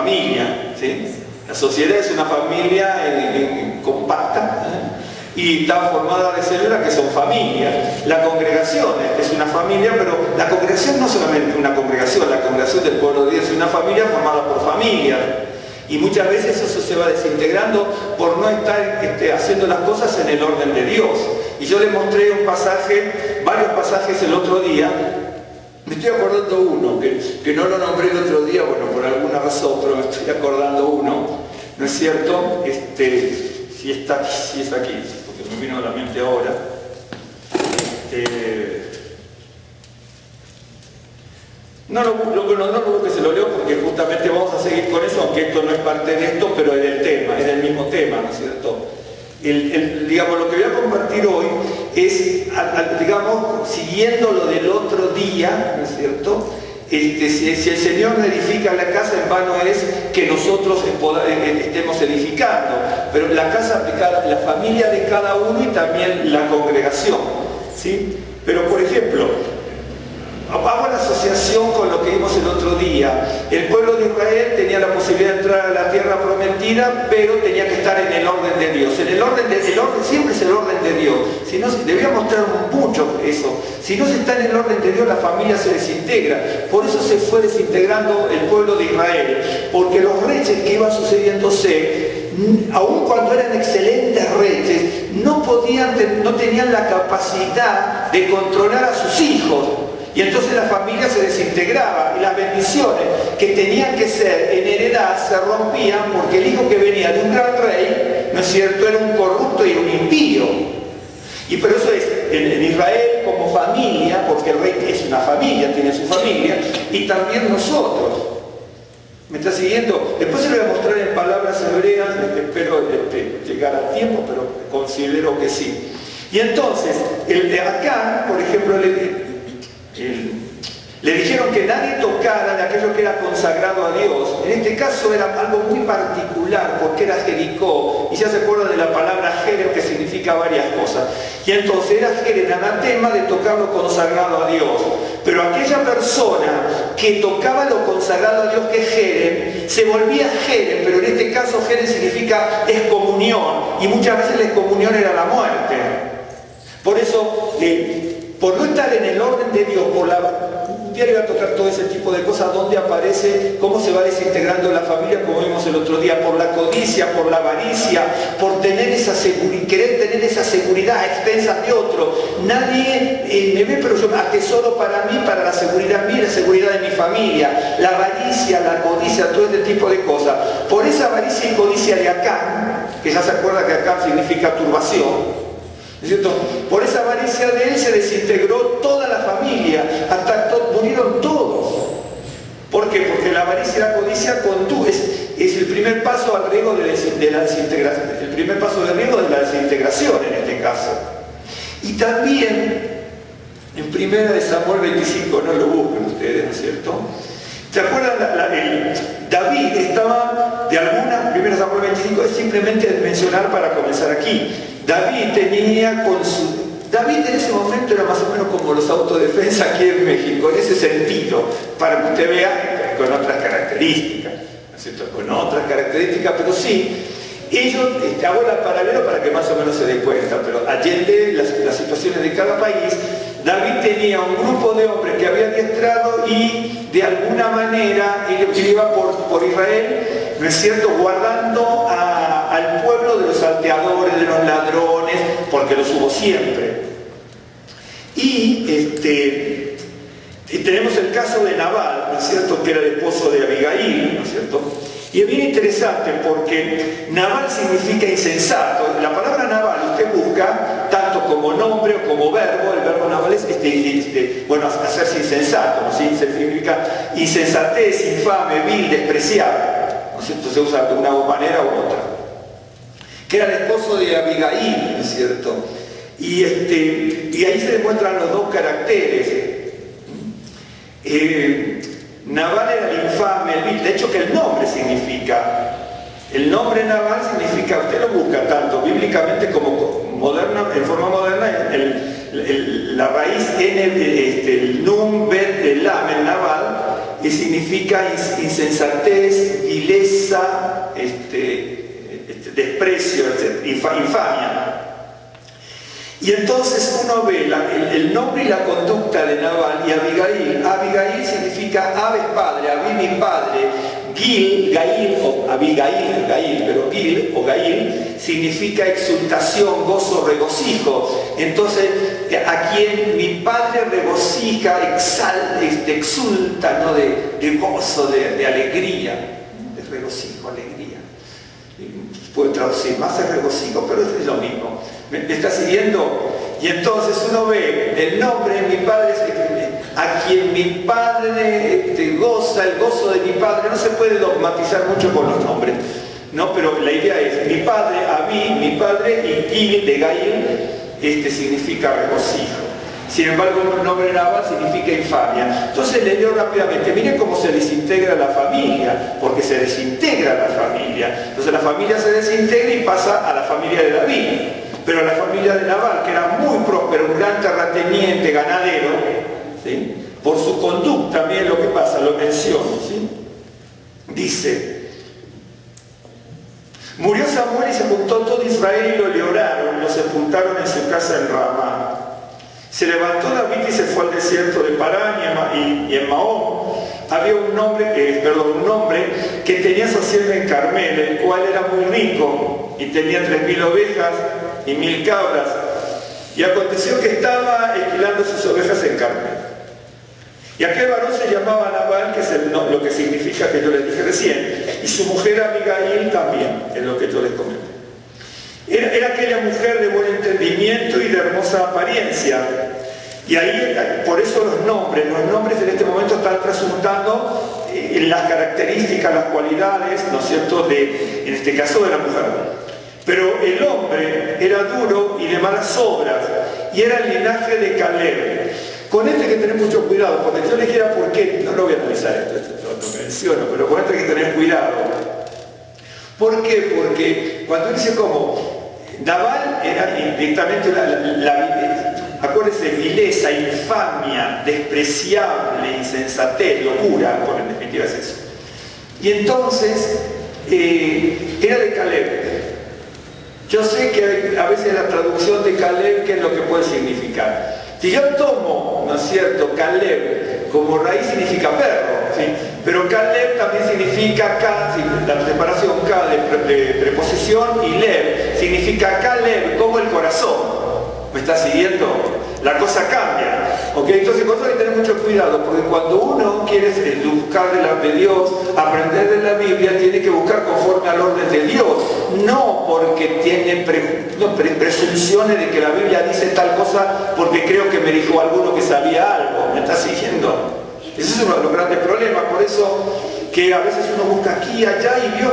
familia, ¿sí? La sociedad es una familia compacta, y está formada de células que son familias. La congregación es una familia, pero la congregación no solamente una congregación, la congregación del pueblo de Dios es una familia formada por familias. Y muchas veces eso se va desintegrando por no estar haciendo las cosas en el orden de Dios. Y yo les mostré un pasaje, varios pasajes el otro día. Me estoy acordando uno, que no lo nombré el otro día, bueno, por alguna razón, pero me estoy acordando uno, ¿no es cierto? Si es aquí, porque me vino a la mente ahora. No lo busque, se lo leo porque justamente vamos a seguir con eso, aunque esto no es parte de esto, pero es del tema, es del mismo tema, ¿no es cierto? Digamos, lo que voy a compartir hoy es, digamos, siguiendo lo del otro día, ¿no es cierto? Si el Señor no edifica la casa, en vano es que nosotros estemos edificando, pero la casa de la familia de cada uno y también la congregación, ¿sí? Pero, por ejemplo, hago la asociación con lo que vimos el otro día. El pueblo de Israel tenía la posibilidad de entrar a la tierra prometida, pero tenía que estar en el orden de Dios. El orden siempre es el orden de Dios. Si no, debía mostrar mucho eso. Si no se está en el orden de Dios, la familia se desintegra. Por eso se fue desintegrando el pueblo de Israel, porque los reyes que iban sucediéndose, aun cuando eran excelentes reyes, no tenían la capacidad de controlar a sus hijos. Y entonces la familia se desintegraba y las bendiciones que tenían que ser en heredad se rompían porque el hijo que venía de un gran rey, ¿no es cierto?, era un corrupto y un impío. Y por eso es en Israel como familia, porque el rey es una familia, tiene su familia, y también nosotros. ¿Me está siguiendo? Después se lo voy a mostrar en palabras hebreas, espero llegar a tiempo, pero considero que sí. Y entonces, acá, por ejemplo, le dijeron que nadie tocara de aquello que era consagrado a Dios. En este caso era algo muy particular porque era Jericó, y ya se acuerdan de la palabra Jerem, que significa varias cosas. Y entonces era Jerem, anatema, de tocar lo consagrado a Dios. Pero aquella persona que tocaba lo consagrado a Dios, que es Jerem, se volvía Jerem, pero en este caso Jerem significa excomunión, y muchas veces la excomunión era la muerte. Por eso, por no estar en el orden de Dios, un día le voy a tocar todo ese tipo de cosas, donde aparece, cómo se va desintegrando la familia, como vimos el otro día, por la codicia, por la avaricia, por tener querer tener esa seguridad a expensas de otro. Nadie me ve, pero yo atesoro para mí, para la seguridad mía, la seguridad de mi familia. La avaricia, la codicia, todo este tipo de cosas. Por esa avaricia y codicia de Acán, que ya se acuerda que Acán significa turbación, ¿es cierto? Por esa avaricia de él se desintegró toda la familia, hasta murieron todos. ¿Por qué? Porque la avaricia y la codicia es el primer paso al riesgo de la desintegración, el primer paso del riesgo de la desintegración en este caso. Y también, en 1 Samuel 25, no lo busquen ustedes, ¿no es cierto? ¿Se acuerdan? David estaba, de alguna, 1 Samuel 25 es simplemente mencionar para comenzar aquí. David en ese momento era más o menos como los autodefensa aquí en México, en ese sentido, para que usted vea, con otras características, ¿no es cierto? Con otras características, pero sí, ellos, hago el paralelo para que más o menos se dé cuenta, pero allende las situaciones de cada país, David tenía un grupo de hombres que había adiestrado y de alguna manera ellos iban por Israel, ¿no es cierto?, guardando al pueblo de los salteadores, de los ladrones, porque los hubo siempre. Y tenemos el caso de Nabal, ¿no es cierto?, que era el esposo de Abigail, ¿no es cierto? Y es bien interesante porque Nabal significa insensato. La palabra Nabal usted busca tanto como nombre o como verbo. El verbo Nabal es bueno, hacerse insensato, ¿no? ¿Sí? Significa insensatez, infame, vil, despreciable, ¿no es cierto? Se usa de una manera u otra. Que era el esposo de Abigail, ¿no es cierto? Y ahí se demuestran los dos caracteres. Nabal era el infame, el vil. De hecho, que el nombre significa, el nombre Nabal significa, usted lo busca tanto bíblicamente como moderna, en forma moderna, la raíz N, el Nun, Bet, el Lam, el Nabal, y significa insensatez, vileza, desprecio, infamia. Y entonces uno ve el nombre y la conducta de Nabal y Abigail. Abigail significa ave padre, Abí mi padre. Gil, Gail o Abigail, Gail, pero Gil o Gail significa exultación, gozo, regocijo. Entonces, a quien mi padre regocija, exulta, ¿no? de gozo, de alegría, de regocijo, alegría. Puede traducir más el regocijo, pero es lo mismo. ¿Me está siguiendo? Y entonces uno ve el nombre de mi padre, a quien mi padre goza, el gozo de mi padre. No se puede dogmatizar mucho con los nombres, ¿no? Pero la idea es mi padre, Abí, mi padre, y Gil de Gail, significa regocijo. Sin embargo, el nombre Nabal significa infamia. Entonces le leo rápidamente. Miren cómo se desintegra la familia, porque se desintegra la familia. Entonces la familia se desintegra y pasa a la familia de David. Pero la familia de Nabal, que era muy próspero, un gran terrateniente, ganadero, ¿sí? Por su conducta, miren lo que pasa, lo menciono, ¿sí? Dice: murió Samuel y se juntó todo Israel y lo lloraron, lo sepultaron en su casa en Ramá. Se levantó David y se fue al desierto de Parán y en Mahón había un hombre que tenía su hacienda en Carmel, el cual era muy rico y tenía 3.000 ovejas y 1.000 cabras. Y aconteció que estaba esquilando sus ovejas en Carmel. Y aquel varón se llamaba Nabal, que es lo que significa que yo les dije recién, y su mujer Abigail también, es lo que yo les comenté. Era aquella mujer de buen entendimiento y de hermosa apariencia. Y ahí, por eso los nombres en este momento están resultando en las características, las cualidades, ¿no es cierto?, en este caso de la mujer. Pero el hombre era duro y de malas obras, y era el linaje de Caleb. Con este hay que tener mucho cuidado, porque yo les dijera por qué, no lo voy a analizar esto lo menciono, pero con este hay que tener cuidado. ¿Por qué? Porque cuando dice como Nabal era directamente acuérdense, vileza, infamia, despreciable, insensatez, locura, por en definitiva es eso. Y entonces era de Caleb. Yo sé que a veces la traducción de Caleb, ¿qué es lo que puede significar? Si yo tomo, ¿no es cierto?, Caleb como raíz significa perro, ¿sí? Pero Caleb también significa la separación K de preposición, y Lev significa Caleb como el corazón. ¿Me está siguiendo? La cosa cambia. ¿Ok? Entonces con eso hay que tener mucho cuidado, porque cuando uno quiere buscar de Dios, aprender de la Biblia, tiene que buscar conforme al orden de Dios, no porque tiene presunciones de que la Biblia dice tal cosa porque creo que me dijo alguno que sabía algo. ¿Me está siguiendo? Ese es uno de los grandes problemas. Por eso que a veces uno busca aquí y allá, y vio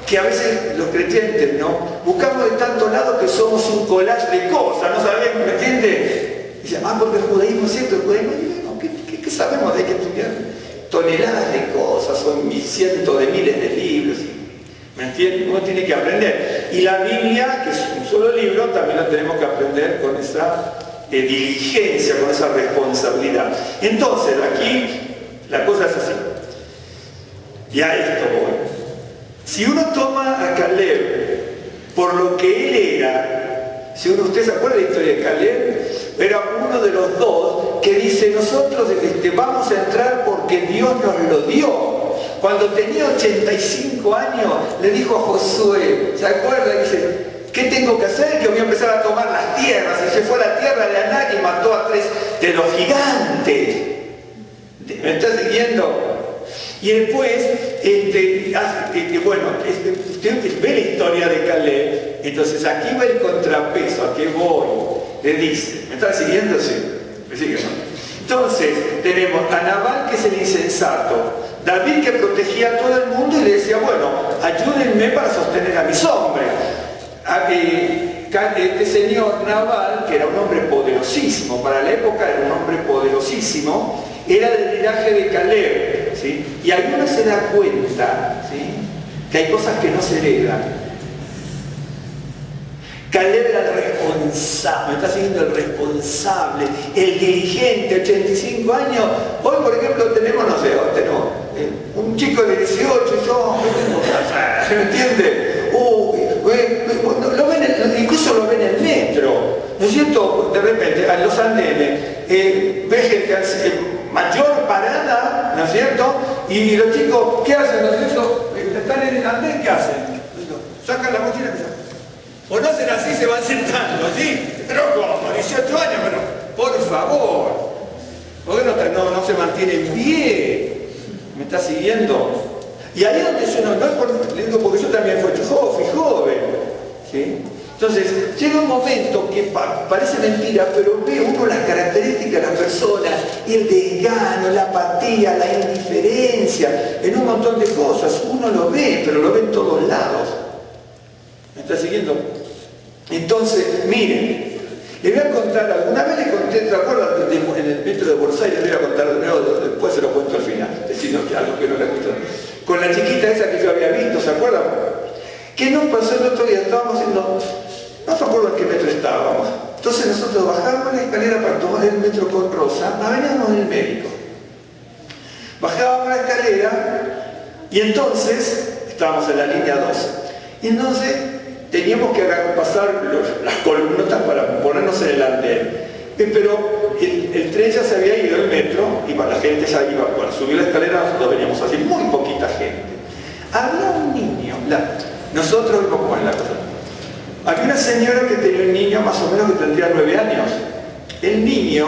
que a veces los creyentes, ¿no?, buscamos de tantos lados que somos un collage de cosas, ¿no sabemos? ¿Me entiende? Dicen, porque el judaísmo es cierto, el judaísmo, ¿qué sabemos? Hay que estudiar toneladas de cosas, son cientos de miles de libros, ¿me entiende? Uno tiene que aprender. Y la Biblia, que es un solo libro, también la tenemos que aprender con esa diligencia, con esa responsabilidad. Entonces, aquí la cosa es así. Y a esto voy. Si uno toma a Caleb por lo que él era, si usted se acuerda de la historia de Caleb, era uno de los dos que dice, nosotros vamos a entrar porque Dios nos lo dio. Cuando tenía 85 años, le dijo a Josué, ¿se acuerda? Dice, ¿qué tengo que hacer? Que voy a empezar a tomar las tierras. Y se fue a la tierra de Anac y mató a 3 de los gigantes. ¿Me está siguiendo? Y después, usted ve la historia de Caleb, entonces aquí va el contrapeso, ¿a qué voy? Le dice, ¿me están siguiendo? Sí. ¿Me siguen? Entonces, tenemos a Nabal, que es el insensato, David, que protegía a todo el mundo y le decía, bueno, ayúdenme para sostener a mis hombres. Este señor Nabal, que era un hombre poderosísimo, para la época era un hombre poderosísimo, era del linaje de Caleb, ¿sí? Y ahí uno se da cuenta, ¿sí?, que hay cosas que no se heredan. Caleb era el responsable, me está siguiendo el responsable, el dirigente, 85 años. Hoy, por ejemplo, tenemos, no sé, hoy tenemos un chico de 18 y yo, ¿me entiende? Lo ven, incluso lo ven en el metro, ¿no es cierto? De repente, en los andenes, ve gente mayor parada, ¿no es cierto? Y los chicos, ¿qué hacen? ¿No es cierto? Están en el andén, ¿qué hacen? Sacan la mochila y o no hacen así, se van sentando, ¿sí? Pero como 18 años, pero por favor, ¿por qué no se mantiene en pie? ¿Me está siguiendo? Y ahí es donde yo no es por, le digo porque yo también fui joven, ¿sí? Entonces, llega un momento que parece mentira, pero ve uno las características de las personas, el desgano, la apatía, la indiferencia, en un montón de cosas. Uno lo ve, pero lo ve en todos lados. ¿Me está siguiendo? Entonces, miren, le voy a contar, alguna vez le conté, ¿te acuerdas? En el metro de Buenos Aires, le voy a contar de nuevo, después se lo cuento al final, sino que algo que no le gustó. Con la chiquita esa que yo había visto, ¿se acuerdan? ¿Qué nos pasó el otro día? Estábamos no me acuerdo en qué metro estábamos. Entonces nosotros bajábamos la escalera para tomar el metro con Rosa, veníamos del médico. Bajábamos la escalera y entonces, estábamos en la línea 12, y entonces teníamos que pasar las columnotas para ponernos en el andén. Pero el tren ya se había ido, el metro, y la gente ya iba, cuando subió la escalera nosotros veníamos así, muy poquita gente. Había un niño, nosotros vimos cómo es la cosa. Había una señora que tenía un niño más o menos que tendría 9 años. El niño,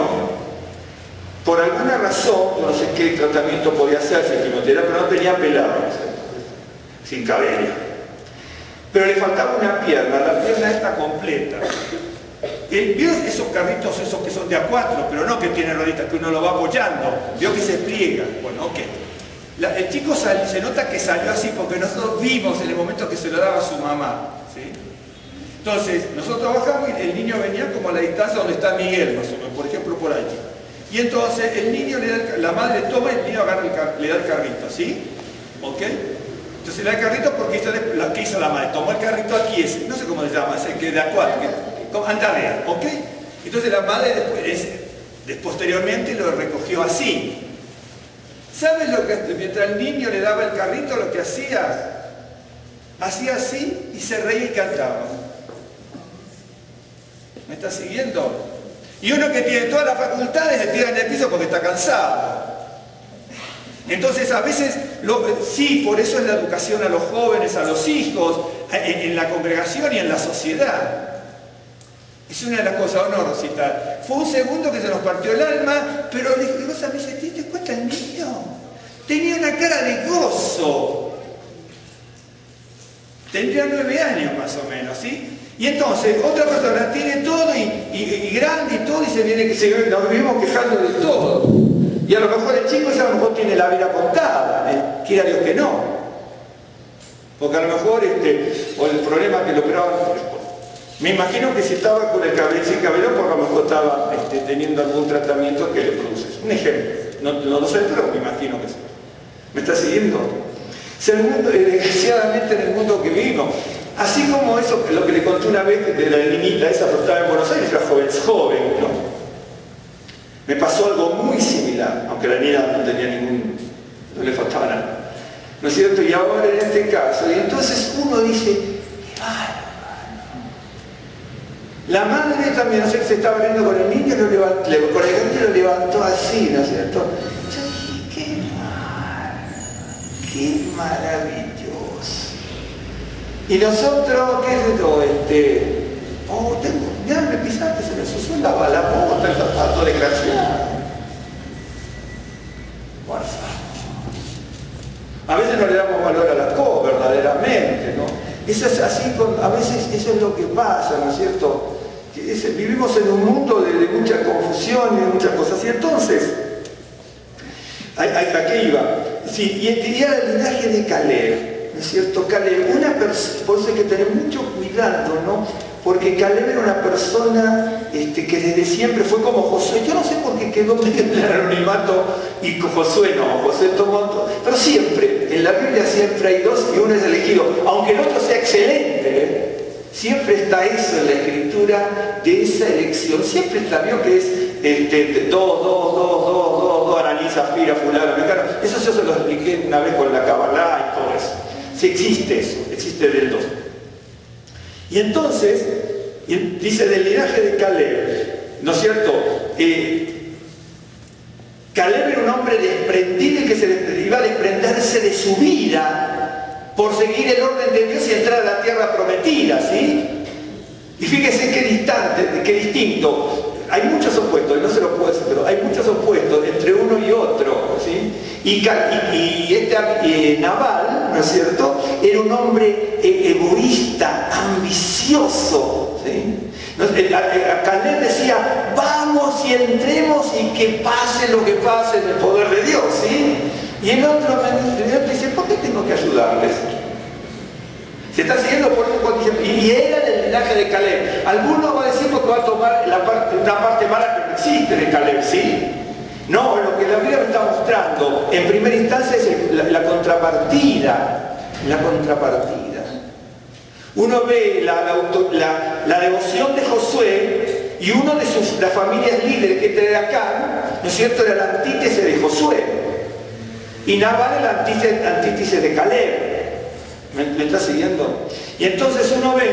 por alguna razón, no sé qué tratamiento podía hacerse, quimioterapia, pero no tenía pelado, sin cabello. Pero le faltaba una pierna, la pierna está completa. ¿Vio esos carritos esos que son de A4, pero no que tienen rueditas, que uno lo va apoyando? Vio que se pliega. Bueno, ok. El chico se nota que salió así porque nosotros vimos en el momento que se lo daba a su mamá, ¿sí? Entonces, nosotros bajamos y el niño venía como a la distancia donde está Miguel, más o menos, por ejemplo, por allí. Y entonces el niño la madre toma y el niño le da el carrito, ¿sí? ¿Ok? Entonces le da el carrito porque hizo lo que hizo la madre. Tomó el carrito aquí, ese, no sé cómo se llama, ese que de A4, andarea, ¿ok? Entonces la madre posteriormente lo recogió así. ¿Sabes lo que mientras el niño le daba el carrito lo que hacía? Hacía así y se reía y cantaba. ¿Me está siguiendo? Y uno que tiene todas las facultades se tira en el piso porque está cansado. Entonces a veces, sí, por eso es la educación a los jóvenes, a los hijos, en la congregación y en la sociedad. Es una de las cosas, ¿o no, Rosita? Fue un segundo que se nos partió el alma, pero vos a mí se te diste cuenta el niño. Tenía una cara de gozo. Tendría 9 años más o menos, ¿sí? Y entonces, otra persona tiene todo y grande y todo, y nos vivimos quejando de todo. Y a lo mejor el chico a lo mejor tiene la vida contada, quiera Dios que no. Porque a lo mejor, o el problema que lo operaban, me imagino que si estaba con el cabello sin cabello, por lo mejor estaba teniendo algún tratamiento que le produce. Un ejemplo, no lo sé, pero me imagino que sí. ¿Me está siguiendo? Si el mundo, desgraciadamente en el mundo que vivimos, así como eso, lo que le conté una vez de la niñita esa que estaba en Buenos Aires, era joven, ¿no? Me pasó algo muy similar, aunque la niña no tenía no le faltaba nada. ¿No es cierto? Y ahora en este caso, y entonces uno dice, la madre también, no sé, se estaba viendo con el niño, con el niño lo levantó así, ¿no es cierto? Yo dije, qué maravilloso. Y nosotros, ¿qué es esto? Ya me pisaste, se me sució la bota, el zapato desgraciado. Por favor. A veces no le damos valor a las cosas, verdaderamente, ¿no? Eso es así, a veces eso es lo que pasa, ¿no es cierto? Vivimos en un mundo de mucha confusión y de muchas cosas. Y entonces, aquí iba. Sí, y era el linaje de Caleb, ¿no es cierto? Caleb, por eso hay que tener mucho cuidado, ¿no? Porque Caleb era una persona que desde siempre fue como Josué. Yo no sé por qué quedó medio en el anonimato y Josué no. Josué tomó todo. Pero siempre, en la Biblia siempre hay dos y uno es elegido. Aunque el otro sea excelente, Siempre está eso en la escritura de esa elección. Siempre está, vio que es dos, analiza, fira, fulano, mecano. Eso yo se lo expliqué una vez con la Kabbalah y todo eso. Sí existe eso, existe del 2. Y entonces, dice del linaje de Caleb, ¿no es cierto? Caleb era un hombre desprendido y que iba a desprenderse de su vida por seguir el orden de Dios y entrar a la tierra prometida, ¿sí? Y fíjese qué distinto. Hay muchos opuestos, no se lo puedo decir, pero hay muchos opuestos entre uno y otro, ¿sí? Y Nabal, ¿no es cierto?, era un hombre egoísta, ambicioso, ¿sí? Caleb decía, vamos y entremos y que pase lo que pase en el poder de Dios, ¿sí? Y el otro dice, ¿por qué tengo que ayudarles? Se está siguiendo por un condición. Y era del linaje de Caleb. Alguno va a decir que va a tomar una parte mala que no existe de Caleb, ¿sí? No, lo que la Biblia me está mostrando en primera instancia es la contrapartida. La contrapartida. Uno ve la devoción de Josué y uno de las familias líderes que trae acá, ¿no es cierto?, era la antítesis de Josué. Y Nabal era la antítesis de Caleb. ¿Me está siguiendo? Y entonces uno ve,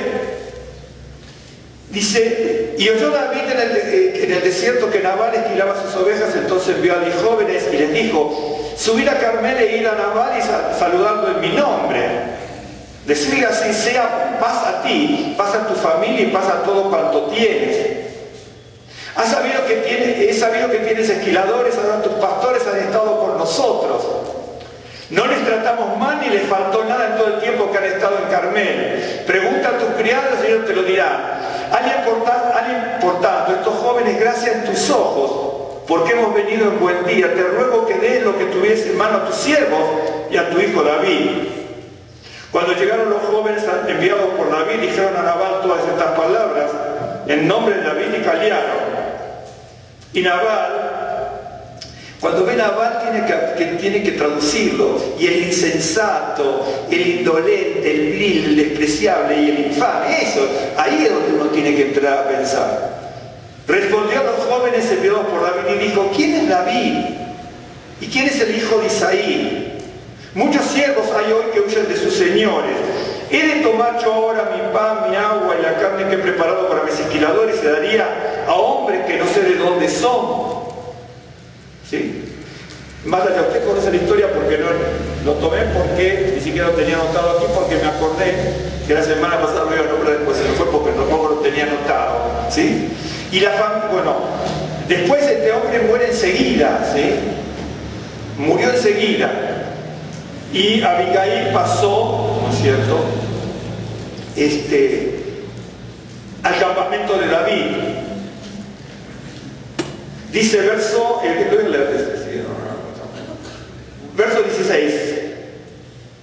dice, y oyó David en el desierto que Nabal esquilaba sus ovejas, entonces envió a 10 jóvenes y les dijo, subid a Carmel e ir a Nabal y saludarlo en mi nombre. Decirle así, sea paz a ti, paz a tu familia y paz a todo cuanto tienes. He sabido que tienes esquiladores, ahora tus pastores han estado con nosotros. No les tratamos mal ni les faltó nada en todo el tiempo que han estado en Carmel. Pregunta a tus criados y ellos te lo dirán. Alguien, por tanto, estos jóvenes, gracias en tus ojos, porque hemos venido en buen día. Te ruego que des lo que tuviese en mano a tus siervos y a tu hijo David. Cuando llegaron los jóvenes enviados por David, dijeron a Nabal todas estas palabras, en nombre de David y Caliano. Y Nabal, cuando ve Nabal tiene que traducirlo, y el insensato, el indolente, el vil, el despreciable y el infame, eso, ahí es donde uno tiene que entrar a pensar. Respondió a los jóvenes enviados por David y dijo, ¿quién es David? ¿Y quién es el hijo de Isaí? Muchos siervos hay hoy que huyen de sus señores. ¿He de tomar yo ahora mi pan, mi agua y la carne que he preparado para mis esquiladores y se daría a hombres que no sé de dónde son? ¿Sí? Más allá, usted conoce la historia porque no lo tomé porque ni siquiera lo tenía anotado aquí porque me acordé que la semana pasada lo iba a nombrar, después se me fue porque tampoco lo tenía anotado, ¿sí? Y la familia, bueno, después este hombre muere enseguida, ¿sí? Murió enseguida. Y Abigail pasó, ¿no es cierto?, al campamento de David. Dice verso 16.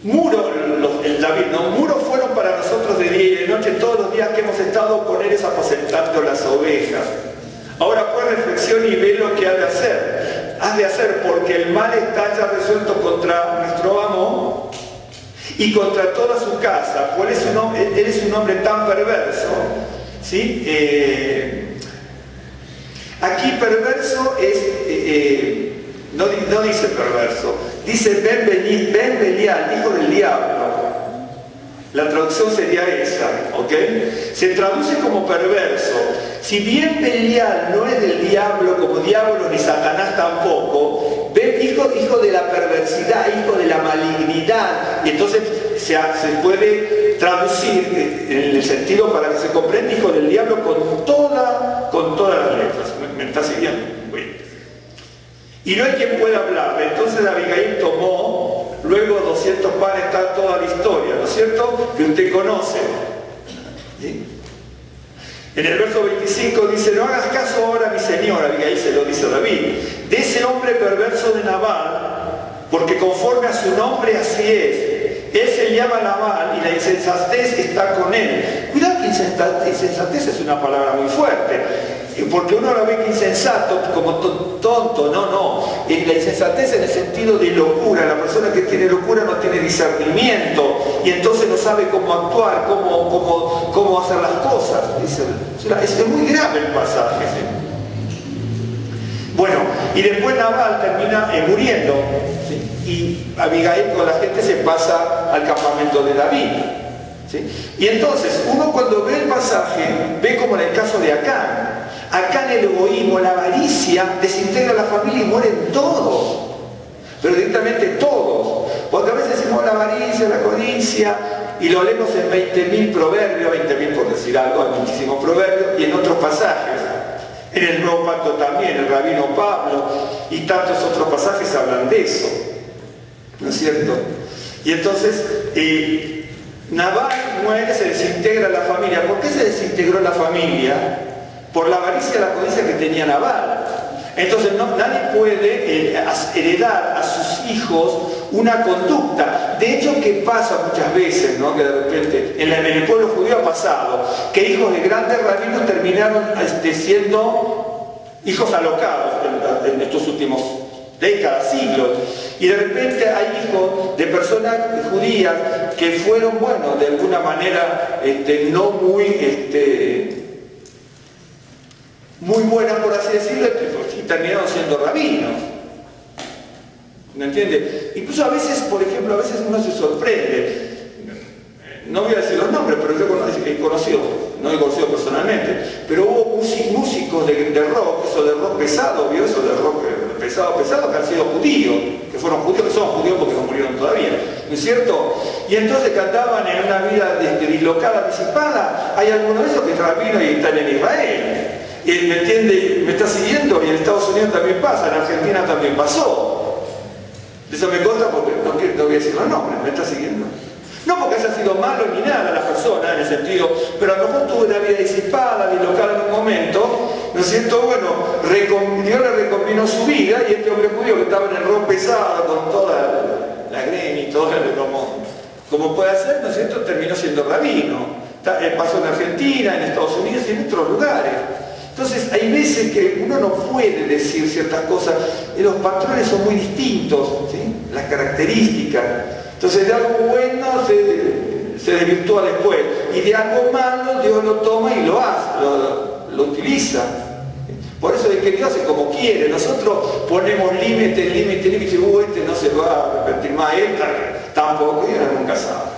Muros fueron para nosotros de día y de noche todos los días que hemos estado con ellos apacentando las ovejas. Ahora pues reflexiona y ve lo que has de hacer, porque el mal está ya resuelto contra nuestro amo y contra toda su casa, pues eres un hombre tan perverso, ¿sí? Aquí perverso es, no dice perverso, dice Ben Belial, hijo del diablo. La traducción sería esa, ¿ok? Se traduce como perverso. Si bien Belial no es del diablo como diablo ni Satanás tampoco, hijo de la perversidad, hijo de la malignidad, y entonces se puede traducir en el sentido para que se comprenda hijo del diablo con todas las letras. ¿Me está siguiendo? Bueno. Y no hay quien pueda hablar. Entonces Abigail tomó luego 200 panes, está toda la historia, ¿no es cierto?, que usted conoce. ¿Sí? En el verso 25 dice, no hagas caso ahora, mi señor, Abigail se lo dice a David, de ese hombre perverso de Nabal, porque conforme a su nombre así es. Él se llama Nabal y la insensatez está con él. Cuidado que insensatez es una palabra muy fuerte, porque uno lo ve que insensato como tonto, no. la insensatez en el sentido de locura. La persona que tiene locura no tiene discernimiento y entonces no sabe cómo actuar, cómo hacer las cosas. Es muy grave el pasaje. Bueno, y después Nabal termina muriendo, ¿sí? Y Abigail con la gente se pasa al campamento de David, ¿sí? Y entonces uno cuando ve el pasaje ve como en el caso de Acán. Acán, el egoísmo, la avaricia desintegra la familia y mueren todos, pero directamente todos, porque a veces decimos la avaricia, la codicia, y lo leemos en 20.000 proverbios, 20.000 por decir algo, hay muchísimos proverbios, y en otros pasajes. En el Nuevo Pacto también, el rabino Pablo y tantos otros pasajes hablan de eso, ¿no es cierto? Y entonces, Nabal muere, se desintegra la familia. ¿Por qué se desintegró la familia? Por la avaricia y la codicia que tenía Nabal. Entonces nadie puede heredar a sus hijos una conducta. De hecho, ¿qué pasa muchas veces, ¿no? Que de repente en el pueblo judío ha pasado que hijos de grandes rabinos terminaron siendo hijos alocados en estos últimos décadas, siglos. Y de repente hay hijos de personas judías que fueron, bueno, de alguna manera no muy buenas, por así decirlo, y terminaron siendo rabinos. ¿Me entiende? Incluso a veces, por ejemplo, a veces uno se sorprende. No voy a decir los nombres, pero yo he conocido, no he conocido personalmente, pero hubo músicos de rock, eso de rock pesado, ¿vio? Eso de rock pesado, que han sido judíos, que fueron judíos, que son judíos porque no murieron todavía, ¿no es cierto? Y entonces cantaban en una vida dislocada, disipada. Hay algunos de esos que es rabino y están en Israel. ¿Me entiende? ¿Me está siguiendo? Y en Estados Unidos también pasa, en Argentina también pasó. Eso me consta porque no voy a decir los nombres, ¿me está siguiendo? No porque haya sido malo ni nada la persona, en el sentido, pero a lo mejor tuvo una vida disipada, dislocada en un momento, ¿no es cierto? Bueno, Dios le recombinó su vida y este hombre judío que estaba en el rock pesado, con toda la greña y todo, como puede ser, ¿no es cierto? Terminó siendo rabino. Pasó en Argentina, en Estados Unidos y en otros lugares. Entonces hay veces que uno no puede decir ciertas cosas, y los patrones son muy distintos, ¿sí? Las características. Entonces de algo bueno se desvirtúa después, y de algo malo Dios lo toma y lo hace, lo utiliza. Por eso es que Dios hace como quiere. Nosotros ponemos límite, y no se va a arrepentir más, tampoco, y uno nunca sabe.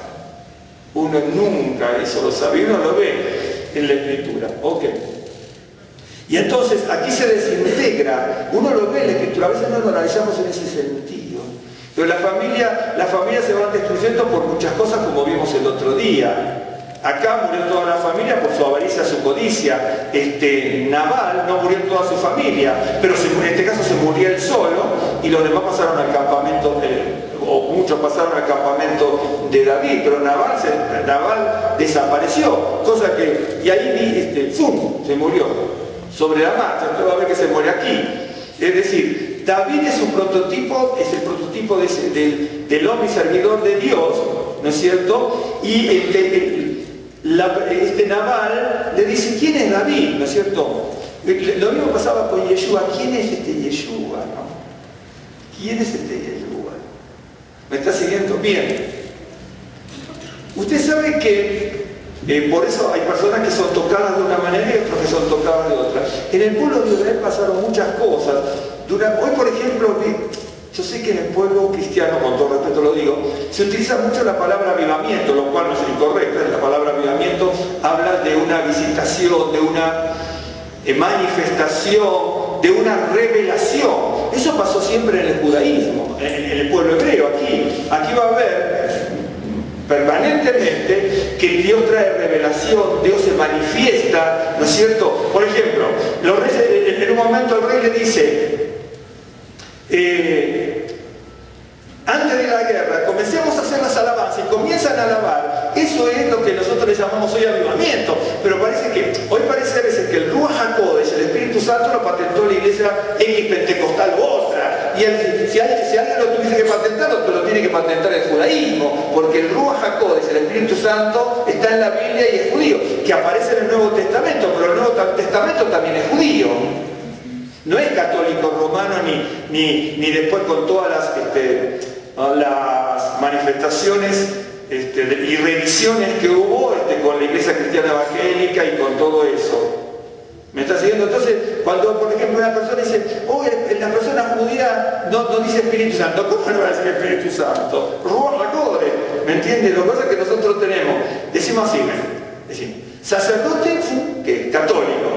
Uno nunca eso lo sabe, uno lo ve en la Escritura. Ok. Y entonces aquí se desintegra, uno lo ve en la Escritura, a veces no lo analizamos en ese sentido. Pero la familia se va destruyendo por muchas cosas, como vimos el otro día. Acá murió toda la familia por su avaricia, su codicia. Nabal no murió toda su familia, pero en este caso se murió él solo y los demás pasaron al campamento, o muchos pasaron al campamento de David, pero Nabal desapareció, cosa que, y ahí se murió sobre la marcha. Entonces va a ver que se muere aquí. Es decir, David es un prototipo, es el prototipo del hombre y servidor de Dios, ¿no es cierto? Y Nabal le dice, ¿quién es David? ¿No es cierto? Lo mismo pasaba con Yeshua. ¿Quién es este Yeshua? ¿No? ¿Quién es este Yeshua? ¿Me está siguiendo? Bien. Usted sabe que por eso hay personas que son tocadas de una manera y otras que son tocadas de otra. En el pueblo de Israel pasaron muchas cosas. Hoy, por ejemplo, yo sé que en el pueblo cristiano, con todo respeto lo digo, se utiliza mucho la palabra avivamiento, lo cual no es incorrecto. La palabra avivamiento habla de una visitación, de una manifestación, de una revelación. Eso pasó siempre en el judaísmo, en el pueblo hebreo. Aquí va a haber permanentemente que Dios trae revelación, Dios se manifiesta, ¿no es cierto? Por ejemplo, los reyes, en un momento el rey le dice, antes de la guerra, comencemos a hacer las alabanzas y comienzan a alabar. Eso es lo que nosotros le llamamos hoy avivamiento. Pero hoy parece a veces que el Ruach HaKodesh, el Espíritu Santo, lo patentó la iglesia X pentecostal u otra. Y si alguien lo tuviese que patentar, lo tiene que patentar el judaísmo. Porque el Ruach HaKodesh, el Espíritu Santo, está en la Biblia y es judío. Que aparece en el Nuevo Testamento, pero el Nuevo Testamento también es judío. No es católico romano ni después con todas las manifestaciones y revisiones que hubo con la Iglesia Cristiana Evangélica y con todo eso. ¿Me está siguiendo? Entonces, cuando por ejemplo una persona dice, oh, la persona judía no dice Espíritu Santo, ¿cómo no va a decir Espíritu Santo? ¿Me entiende? Lo que pasa es que nosotros tenemos, decimos así, decimos, sacerdote, ¿qué? Católico,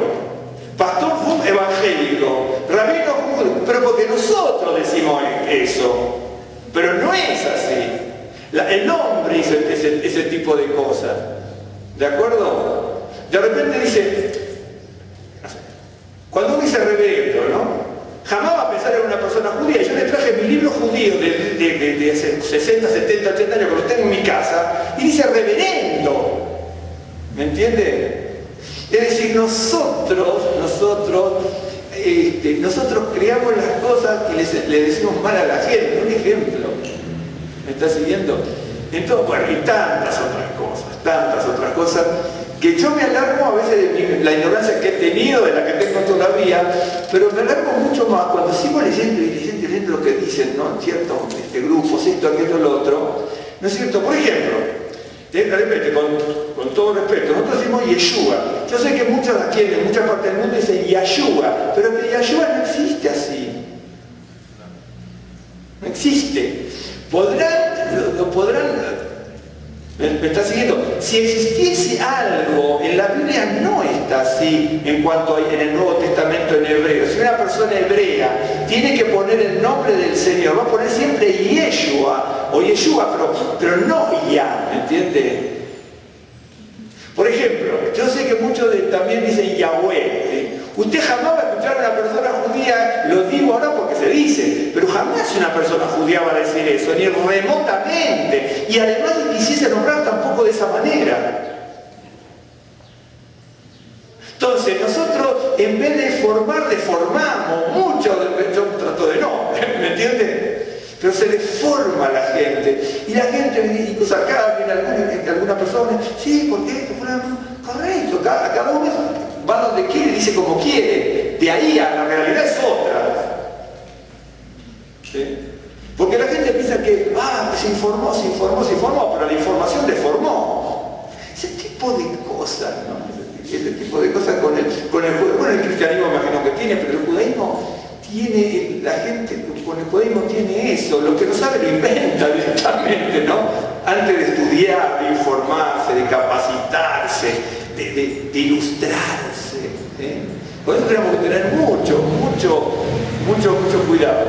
pastor, evangélico, rabino, pero porque nosotros decimos eso, pero no es así. El hombre hizo ese tipo de cosas, ¿de acuerdo? De repente dice, cuando uno dice reverendo, ¿no? Jamás va a pensar en una persona judía. Yo le traje mi libro judío de hace 60, 70, 80 años, que lo tengo en mi casa, y dice reverendo. ¿Me entiende? Es decir, nosotros creamos las cosas y le decimos mal a la gente. Un ejemplo. ¿Me está siguiendo? Entonces, bueno, y tantas otras cosas, que yo me alarmo a veces de la ignorancia que he tenido, de la que tengo todavía, pero me alarmo mucho más cuando sigo leyendo y leyendo lo que dicen, ¿no? Ciertos grupos, esto, aquello, lo otro. ¿No es cierto? Por ejemplo, de repente, con todo respeto, nosotros decimos Yeshua. Yo sé que muchos aquí en muchas partes del mundo dicen Yahshua, pero que Yahshua no existe así. No existe. ¿Me está siguiendo? Si existiese algo, en la Biblia no está así en cuanto en el Nuevo Testamento en hebreo. Si una persona hebrea tiene que poner el nombre del Señor, va a poner siempre Yeshua o Yeshua, pero no Ya, ¿me entiende? Por ejemplo, yo sé que muchos también dicen Yahweh. ¿Sí? Usted jamás va a escuchar a una persona judía, lo digo ahora porque se dice, pero jamás una persona judía va a decir eso, ni remotamente. Y además si quisiese nombrar tampoco de esa manera. Entonces nosotros, en vez de formar, deformamos mucho. Yo trato de no, ¿me entiende? Pero se deforma a la gente. Y la gente, incluso acá viene alguna persona, sí, porque esto fue correcto, cada uno va donde quiere, dice como quiere. De ahí a la realidad es otra. ¿Sí? Porque la gente piensa que, se informó, pero la información deformó. Ese tipo de cosas, ¿no? Ese tipo de cosas con el judaísmo. Bueno, el cristianismo imagino que tiene, pero el judaísmo tiene, la gente con el judaísmo tiene eso. Lo que no sabe lo inventa directamente, ¿no? Antes de estudiar, de informarse, de capacitarse, de ilustrarse. ¿Sí? Por eso tenemos que tener mucho cuidado.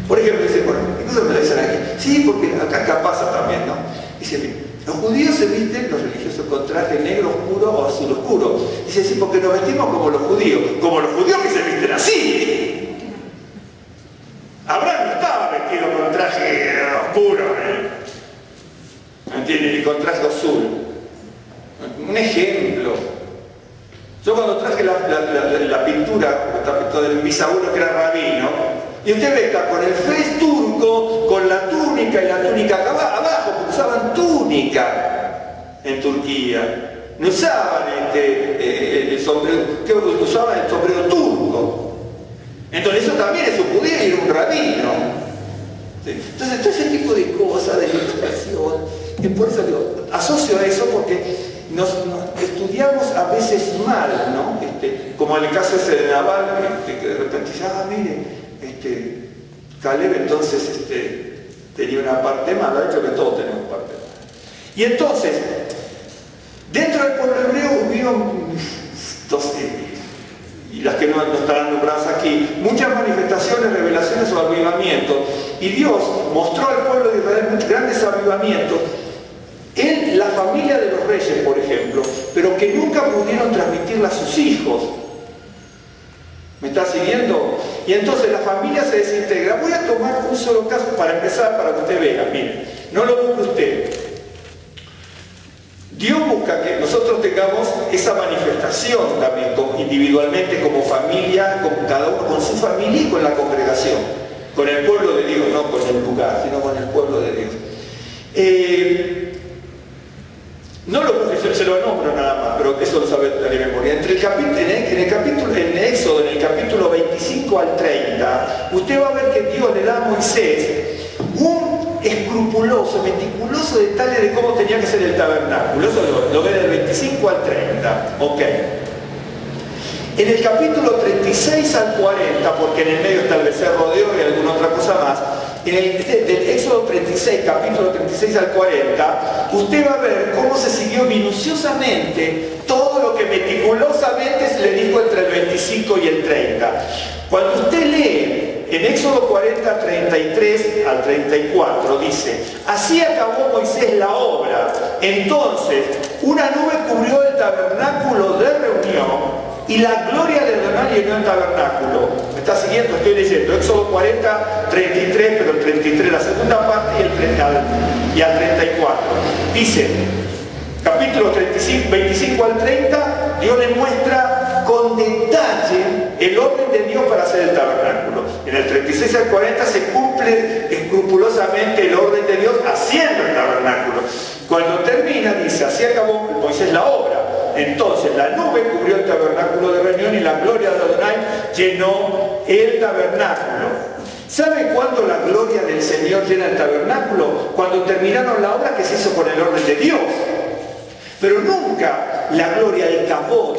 Por ejemplo, dice, bueno, incluso me lo dicen aquí, sí, porque acá pasa también, ¿no? Dice, mira, los judíos se visten, los religiosos, con traje negro oscuro o azul oscuro. Dice, sí, porque nos vestimos como los judíos que se visten así. Abraham no estaba vestido con traje oscuro, ¿me entienden? Ni con traje azul. Un ejemplo. Yo cuando traje la pintura de mi bisabuelo que era rabino, y usted ve acá con el fez turco, con la túnica y la túnica acá abajo, porque usaban túnica en Turquía. No usaban el sombrero, que usaban el sombrero turco. Entonces eso también es un judío y era un rabino. ¿Sí? Entonces todo ese tipo de cosas, de ilustración, por eso digo, asocio a eso porque nos estudiamos a veces mal, ¿no? Como el caso ese de Nabal, que de repente dice, mire, Caleb entonces tenía una parte mala, de hecho que todos tenemos parte mala. Y entonces, dentro del pueblo hebreo hubieron, y las que no estarán nombradas aquí, muchas manifestaciones, revelaciones o avivamientos. Y Dios mostró al pueblo de Israel grandes avivamientos en la familia de los reyes, por ejemplo, pero que nunca pudieron transmitirla a sus hijos. ¿Me está siguiendo? Y entonces la familia se desintegra. Voy a tomar un solo caso para empezar, para que usted vea. Mire, no lo busque usted. Dios busca que nosotros tengamos esa manifestación también, individualmente, como familia, con cada uno, con su familia y con la congregación. Con el pueblo de Dios, no con el lugar, sino con el pueblo de Dios. No lo busque, se lo nombro nada más, pero eso lo sabe de memoria. En Éxodo, en el capítulo 25 al 30, usted va a ver que Dios le da a Moisés un escrupuloso, meticuloso detalle de cómo tenía que ser el tabernáculo. Eso lo ve del 25 al 30. Ok. En el capítulo 36 al 40, porque en el medio está el becerro de oro y alguna otra cosa más, del Éxodo 36, capítulo 36 al 40, usted va a ver cómo se siguió minuciosamente todo lo que meticulosamente se le dijo entre el 25 y el 30. Cuando usted lee en Éxodo 40, 33 al 34, dice: así acabó Moisés la obra. Entonces una nube cubrió el tabernáculo de reunión y la gloria de Adonai llenó el tabernáculo. ¿Me está siguiendo? Estoy leyendo Éxodo 40, 33, pero el 33 la segunda parte y al 34. Dice, capítulo 25 al 30, Dios le muestra con detalle el orden de Dios para hacer el tabernáculo. En el 36 al 40 se cumple escrupulosamente el orden de Dios haciendo el tabernáculo. Cuando termina, dice: así acabó Moisés la obra. Entonces la nube cubrió el tabernáculo de reunión y la gloria de Adonai llenó el tabernáculo. ¿Sabe cuándo la gloria del Señor llena el tabernáculo? Cuando terminaron la obra que se hizo con el orden de Dios. Pero nunca la gloria del cabot,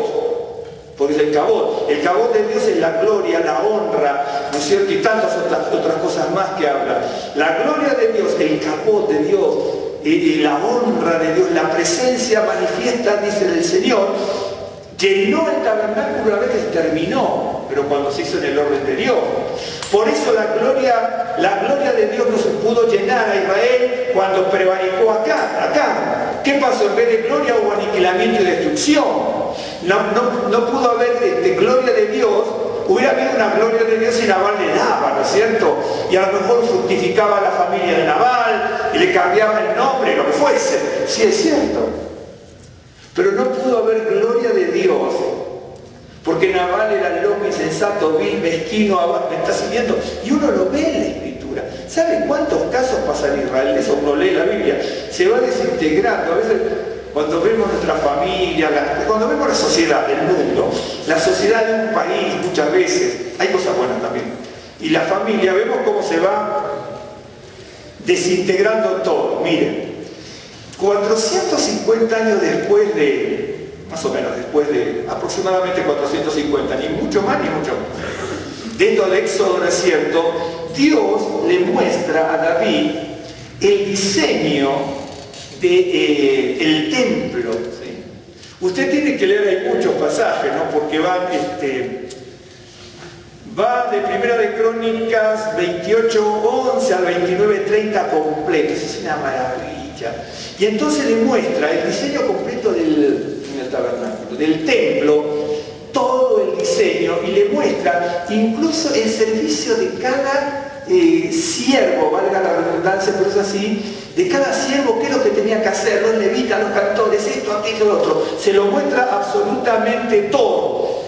porque es el cabot de Dios es la gloria, la honra, ¿no es cierto? Y tantas otras cosas más que habla. La gloria de Dios, el cabot de Dios, y la honra de Dios, la presencia manifiesta, dice el Señor, llenó el tabernáculo una vez que se terminó, pero cuando se hizo en el orden de Dios. Por eso la gloria de Dios no se pudo llenar a Israel cuando prevaricó acá. ¿Qué pasó? En vez de gloria hubo aniquilamiento y destrucción. No pudo haber gloria de Dios. Hubiera habido una gloria de Dios y Nabal le daba, ¿no es cierto? Y a lo mejor fructificaba a la familia de Nabal y le cambiaba el nombre, lo que fuese. Sí, es cierto. Pero no pudo haber gloria de Dios, porque Nabal era loco, insensato, vil, mezquino, me está siguiendo. Y uno lo ve en la Escritura. ¿Sabe cuántos casos pasan en Israel? Eso uno lee la Biblia. Se va desintegrando. A veces, cuando vemos nuestra familia, cuando vemos la sociedad, el mundo, la sociedad de un país, muchas veces, hay cosas buenas también. Y la familia, vemos cómo se va desintegrando todo. Miren, 450 años después de, más o menos, después de aproximadamente 450, ni mucho más ni mucho menos, dentro del Éxodo, ¿no es cierto? Dios le muestra a David el diseño del templo. ¿Sí? Usted tiene que leer, hay muchos pasajes, ¿no? Porque va de Primera de Crónicas 28:11 al 29:30 completo. Eso es una maravilla. Y entonces le muestra el diseño completo del tabernáculo, del templo, todo el diseño, y le muestra incluso el servicio de cada siervo, valga la redundancia, pero es así, de cada siervo, qué es lo que tenía que hacer, los levitas, los cantores, esto, aquello, lo otro. Se lo muestra absolutamente todo.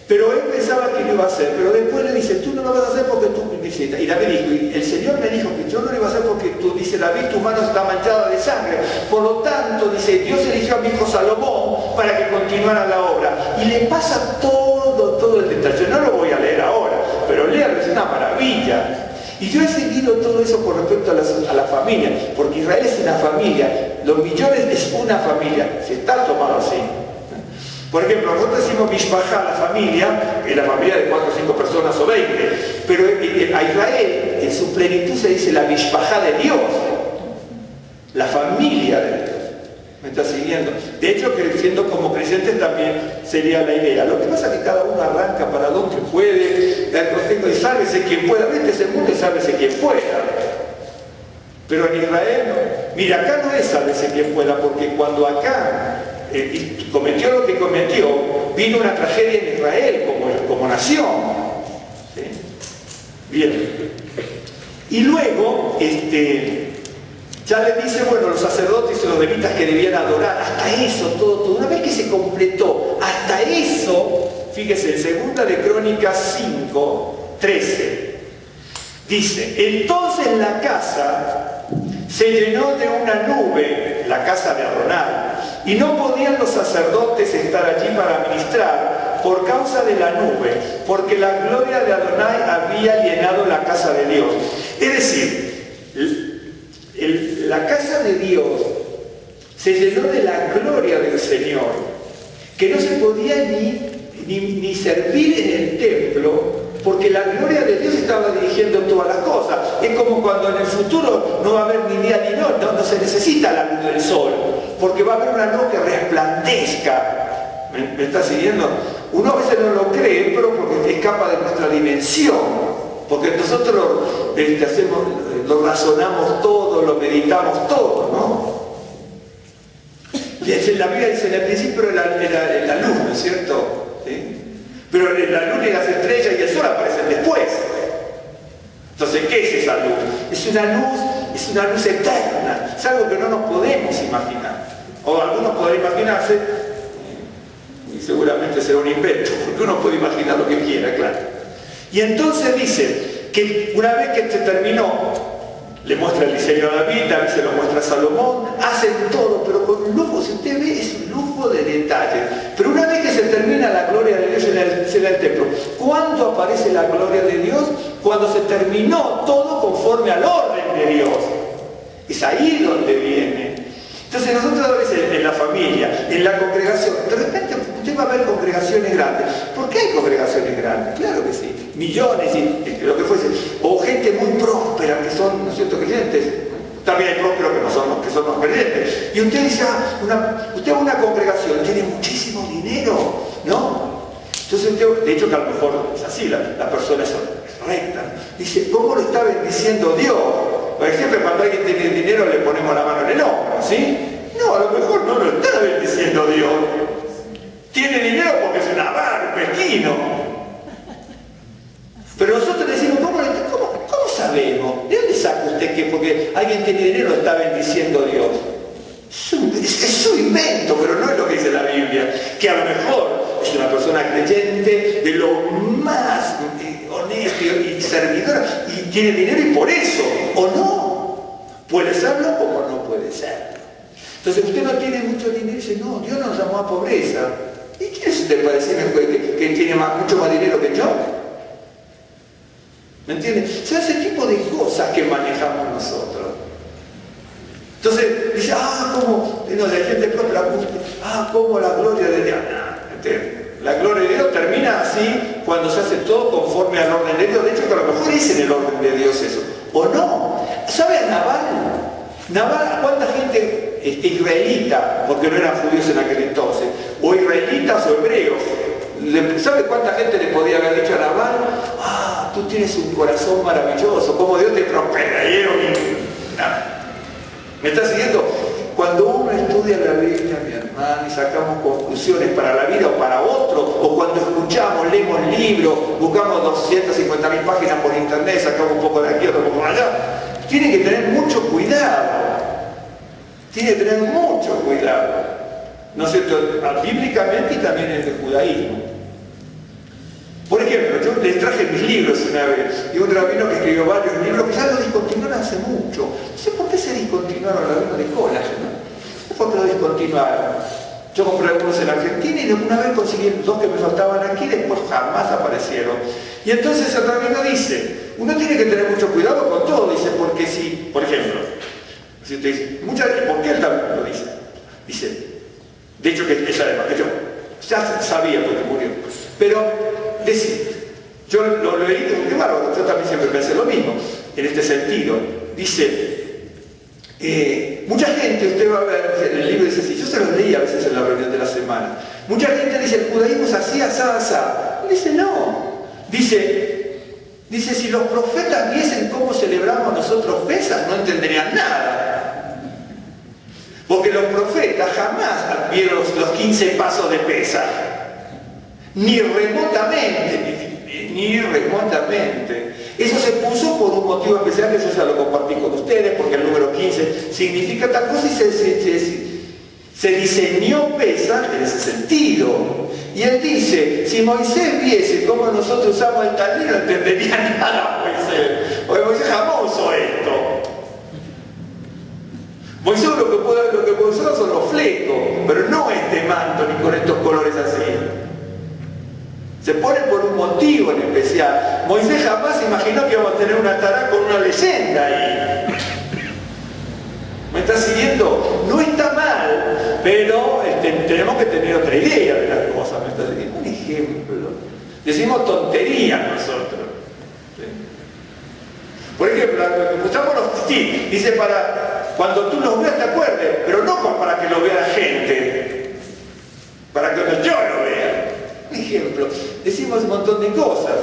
Pero él pensaba que lo iba a hacer, pero después le dice: tú no lo vas a hacer porque tú necesitas. Y David dijo: y el Señor me dijo que yo no lo iba a hacer porque tú, dice David, tu mano está manchada de sangre. Por lo tanto, dice, Dios eligió a mi hijo Salomón para que continuara la obra. Y le pasa todo el detalle. No lo voy a leer ahora, pero léalo, es una maravilla. Y yo he seguido todo eso con respecto a la familia, porque Israel es una familia, los millones es una familia, se está tomado así. Por ejemplo, nosotros decimos Mishpachá, la familia, que es la familia de 4 o 5 personas o 20, pero a Israel en su plenitud se dice la Mishpachá de Dios, la familia de Dios. ¿Me está siguiendo? De hecho, creciendo como creyentes también sería la idea. Lo que pasa es que cada uno arranca para donde puede, y sálvese quien pueda. Vete ese mundo y sálvese quien pueda. Pero en Israel no. Mira, acá no es sálvese quien pueda, porque cuando acá cometió lo que cometió, vino una tragedia en Israel como nación. ¿Sí? Bien. Y luego, ya le dice, bueno, los sacerdotes y los levitas que debían adorar, hasta eso, todo. Una vez que se completó, hasta eso, fíjese, en 2 de Crónicas 5:13, dice: entonces la casa se llenó de una nube, la casa de Adonai, y no podían los sacerdotes estar allí para ministrar por causa de la nube, porque la gloria de Adonai había llenado la casa de Dios. Es decir, la casa de Dios se llenó de la gloria del Señor, que no se podía ni servir en el templo, porque la gloria de Dios estaba dirigiendo todas las cosas. Es como cuando en el futuro no va a haber ni día ni noche, no se necesita la luz del sol, porque va a haber una luz que resplandezca. ¿Me está siguiendo? Uno a veces no lo cree, pero porque escapa de nuestra dimensión, porque nosotros lo razonamos todo, lo meditamos todo, ¿no? La Biblia dice, en el principio era la luz, ¿no es cierto? ¿Sí? Pero la luna y las estrellas y el sol aparecen después. Entonces, ¿qué es esa luz? Es una luz eterna, es algo que no nos podemos imaginar. O algunos podrán imaginarse, y seguramente será un invento, porque uno puede imaginar lo que quiera, claro. Y entonces dice que una vez que se terminó, le muestra el diseño a David se lo muestra a Salomón, hacen todo, pero con un lujo, si usted ve, es un lujo de detalles. Pero una vez que se termina la gloria de Dios en el templo, ¿cuándo aparece la gloria de Dios? Cuando se terminó todo conforme al orden de Dios. Es ahí donde viene. Entonces nosotros a veces en la familia, en la congregación, de repente usted va a ver congregaciones grandes. ¿Por qué hay congregaciones grandes? Claro que sí, millones y lo que fuese. O gente muy próspera que son, ¿no es cierto?, creyentes. También hay prósperos que no son los que son los creyentes. Y usted dice, usted va a una congregación, tiene muchísimo dinero, ¿no? Entonces usted, de hecho que a lo mejor es así, la persona es recta. Dice, ¿cómo lo está bendiciendo Dios? Porque siempre cuando alguien tiene dinero le ponemos la mano en el hombro, ¿sí? No, a lo mejor no lo está bendiciendo Dios. Tiene dinero porque es un avaro, mezquino. Pero nosotros decimos, ¿cómo sabemos? ¿De dónde saca usted que porque alguien tiene dinero está bendiciendo Dios? Es su invento, pero no es lo que dice la Biblia. Que a lo mejor es una persona creyente de lo más honesto y servidora y tiene dinero y por eso, o no, puede serlo como no puede serlo. Entonces usted no tiene mucho dinero y dice, no, Dios nos llamó a pobreza. ¿Y quién es usted para decirme que tiene mucho más dinero que yo? ¿Me entiende? O sea, ese tipo de cosas que manejamos nosotros. Entonces dice, como la gente próspera, como la gloria de Dios. ¿Entiende? La gloria de Dios termina así cuando se hace todo conforme al orden de Dios. De hecho, que a lo mejor es en el orden de Dios eso. ¿O no? ¿Sabe a Nabal, cuánta gente israelita, porque no eran judíos en aquel entonces, o israelitas o hebreos? ¿Sabe cuánta gente le podía haber dicho a Nabal? Tú tienes un corazón maravilloso, como Dios te prospera. ¿Me está siguiendo? Cuando uno estudia la Biblia, mi hermano, y sacamos conclusiones para la vida o para otro, o cuando escuchamos, leemos libros, buscamos 250.000 páginas por internet, sacamos un poco de aquí, otro poco de allá, tiene que tener mucho cuidado. Tiene que tener mucho cuidado. ¿No es cierto? Bíblicamente y también en el judaísmo. Por ejemplo, yo les traje mis libros una vez, y un rabino que escribió varios libros que ya lo discontinuaron hace mucho. No sé por qué se discontinuaron los rabinos de Collage, ¿no? No sé por qué lo discontinuaron. Yo compré algunos en Argentina y una vez conseguí dos que me faltaban aquí, después jamás aparecieron. Y entonces el rabino dice, uno tiene que tener mucho cuidado con todo, dice, porque si, por ejemplo, si usted dice, ¿por qué él también lo dice? Dice, de hecho que ella además que yo ya sabía porque murió, pero yo lo leí, porque claro, yo también siempre pensé lo mismo, en este sentido. Dice, mucha gente, usted va a ver, en el libro dice así, yo se los leí a veces en la reunión de la semana, mucha gente dice, el judaísmo es así, asá, asá. Dice, no. Dice, si los profetas viesen cómo celebramos nosotros Pesaj, no entenderían nada. Porque los profetas jamás vieron los 15 pasos de Pesaj. Ni remotamente. Eso se puso por un motivo especial, que eso ya lo compartí con ustedes, porque el número 15 significa tal cosa y se diseñó Pesaj en ese sentido. Y él dice, si Moisés viese cómo nosotros usamos el taller, no entendería nada Moisés. Porque Moisés jamás usó esto. Moisés lo que pudo usados son los flecos, pero no este manto ni con estos colores así. Se pone por un motivo en especial. Moisés jamás imaginó que íbamos a tener una tará con una leyenda ahí. ¿Me está siguiendo? No está mal, pero tenemos que tener otra idea de las cosas. ¿Me está siguiendo? Un ejemplo. Decimos tonterías nosotros. ¿Sí? Por ejemplo, escuchamos los tití. Dice para cuando tú los veas te acuerdes, pero no para que lo vea la gente. Para que yo lo vea. Un ejemplo. Decimos un montón de cosas,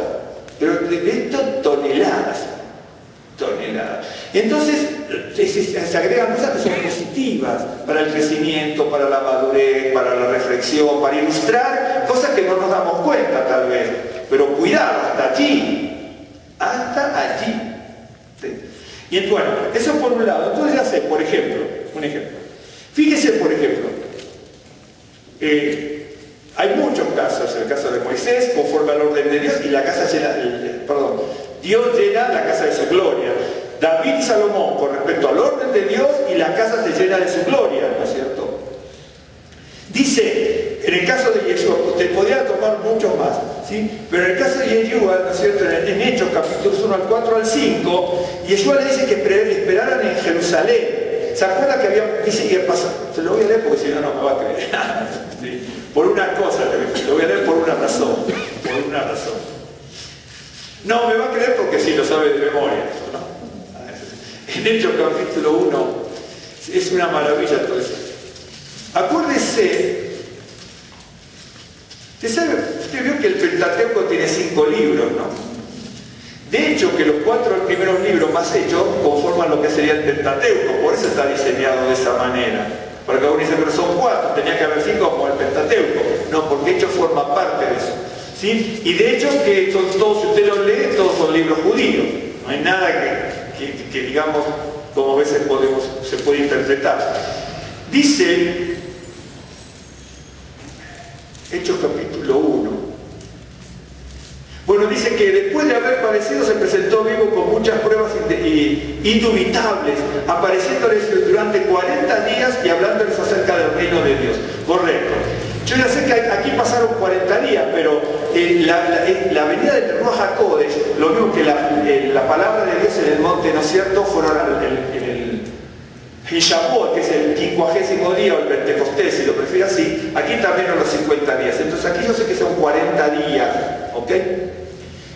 pero de esto toneladas. Entonces se agregan cosas que son positivas para el crecimiento, para la madurez, para la reflexión, para ilustrar cosas que no nos damos cuenta tal vez, pero cuidado, hasta allí, ¿sí? Y bueno, eso por un lado. Entonces ya sé, por ejemplo, un ejemplo, fíjese por ejemplo, hay muchos casos, el caso de Moisés conforme al orden de Dios y la casa llena, Dios llena la casa de su gloria. David y Salomón con respecto al orden de Dios y la casa se llena de su gloria, ¿no es cierto? Dice, en el caso de Yeshua, usted podría tomar muchos más, ¿sí? Pero en el caso de Yeshua, ¿no es cierto? En Hechos capítulos 1 al 4 al 5, Yeshua le dice que esperaran en Jerusalén. ¿Se acuerda que había, dice que pasa? Se lo voy a leer porque si no, no me va a creer. ¿Sí? Por una cosa, lo voy a leer por una razón. No, me va a creer porque sí lo sabe de memoria, ¿no? En Hechos capítulo 1 es una maravilla todo eso. Acuérdese, usted vio que el Pentateuco tiene 5 libros, ¿no? De hecho, que los 4 primeros libros más hechos conforman lo que sería el Pentateuco, por eso está diseñado de esa manera. Porque algunos dicen, pero son 4, tenía que haber 5 como el Pentateuco. No, porque Hechos forma parte de eso. ¿Sí? Y de hecho, que son todos, si usted los lee, todos son libros judíos. No hay nada que digamos, como a veces se puede interpretar. Dice, Hechos capítulo 1. Bueno, dice que después de haber padecido se presentó vivo con muchas pruebas indubitables, apareciéndoles durante 40 días y hablándoles acerca del reino de Dios. Correcto. Yo ya sé que aquí pasaron 40 días, pero la venida del Ruach HaKodesh, lo mismo que la palabra de Dios en el monte, ¿no es cierto?, fueron en Shavuot, que es el 50º día, o el Pentecostés, si lo prefiere así, aquí también son los 50 días. Entonces aquí yo sé que son 40 días, ¿ok?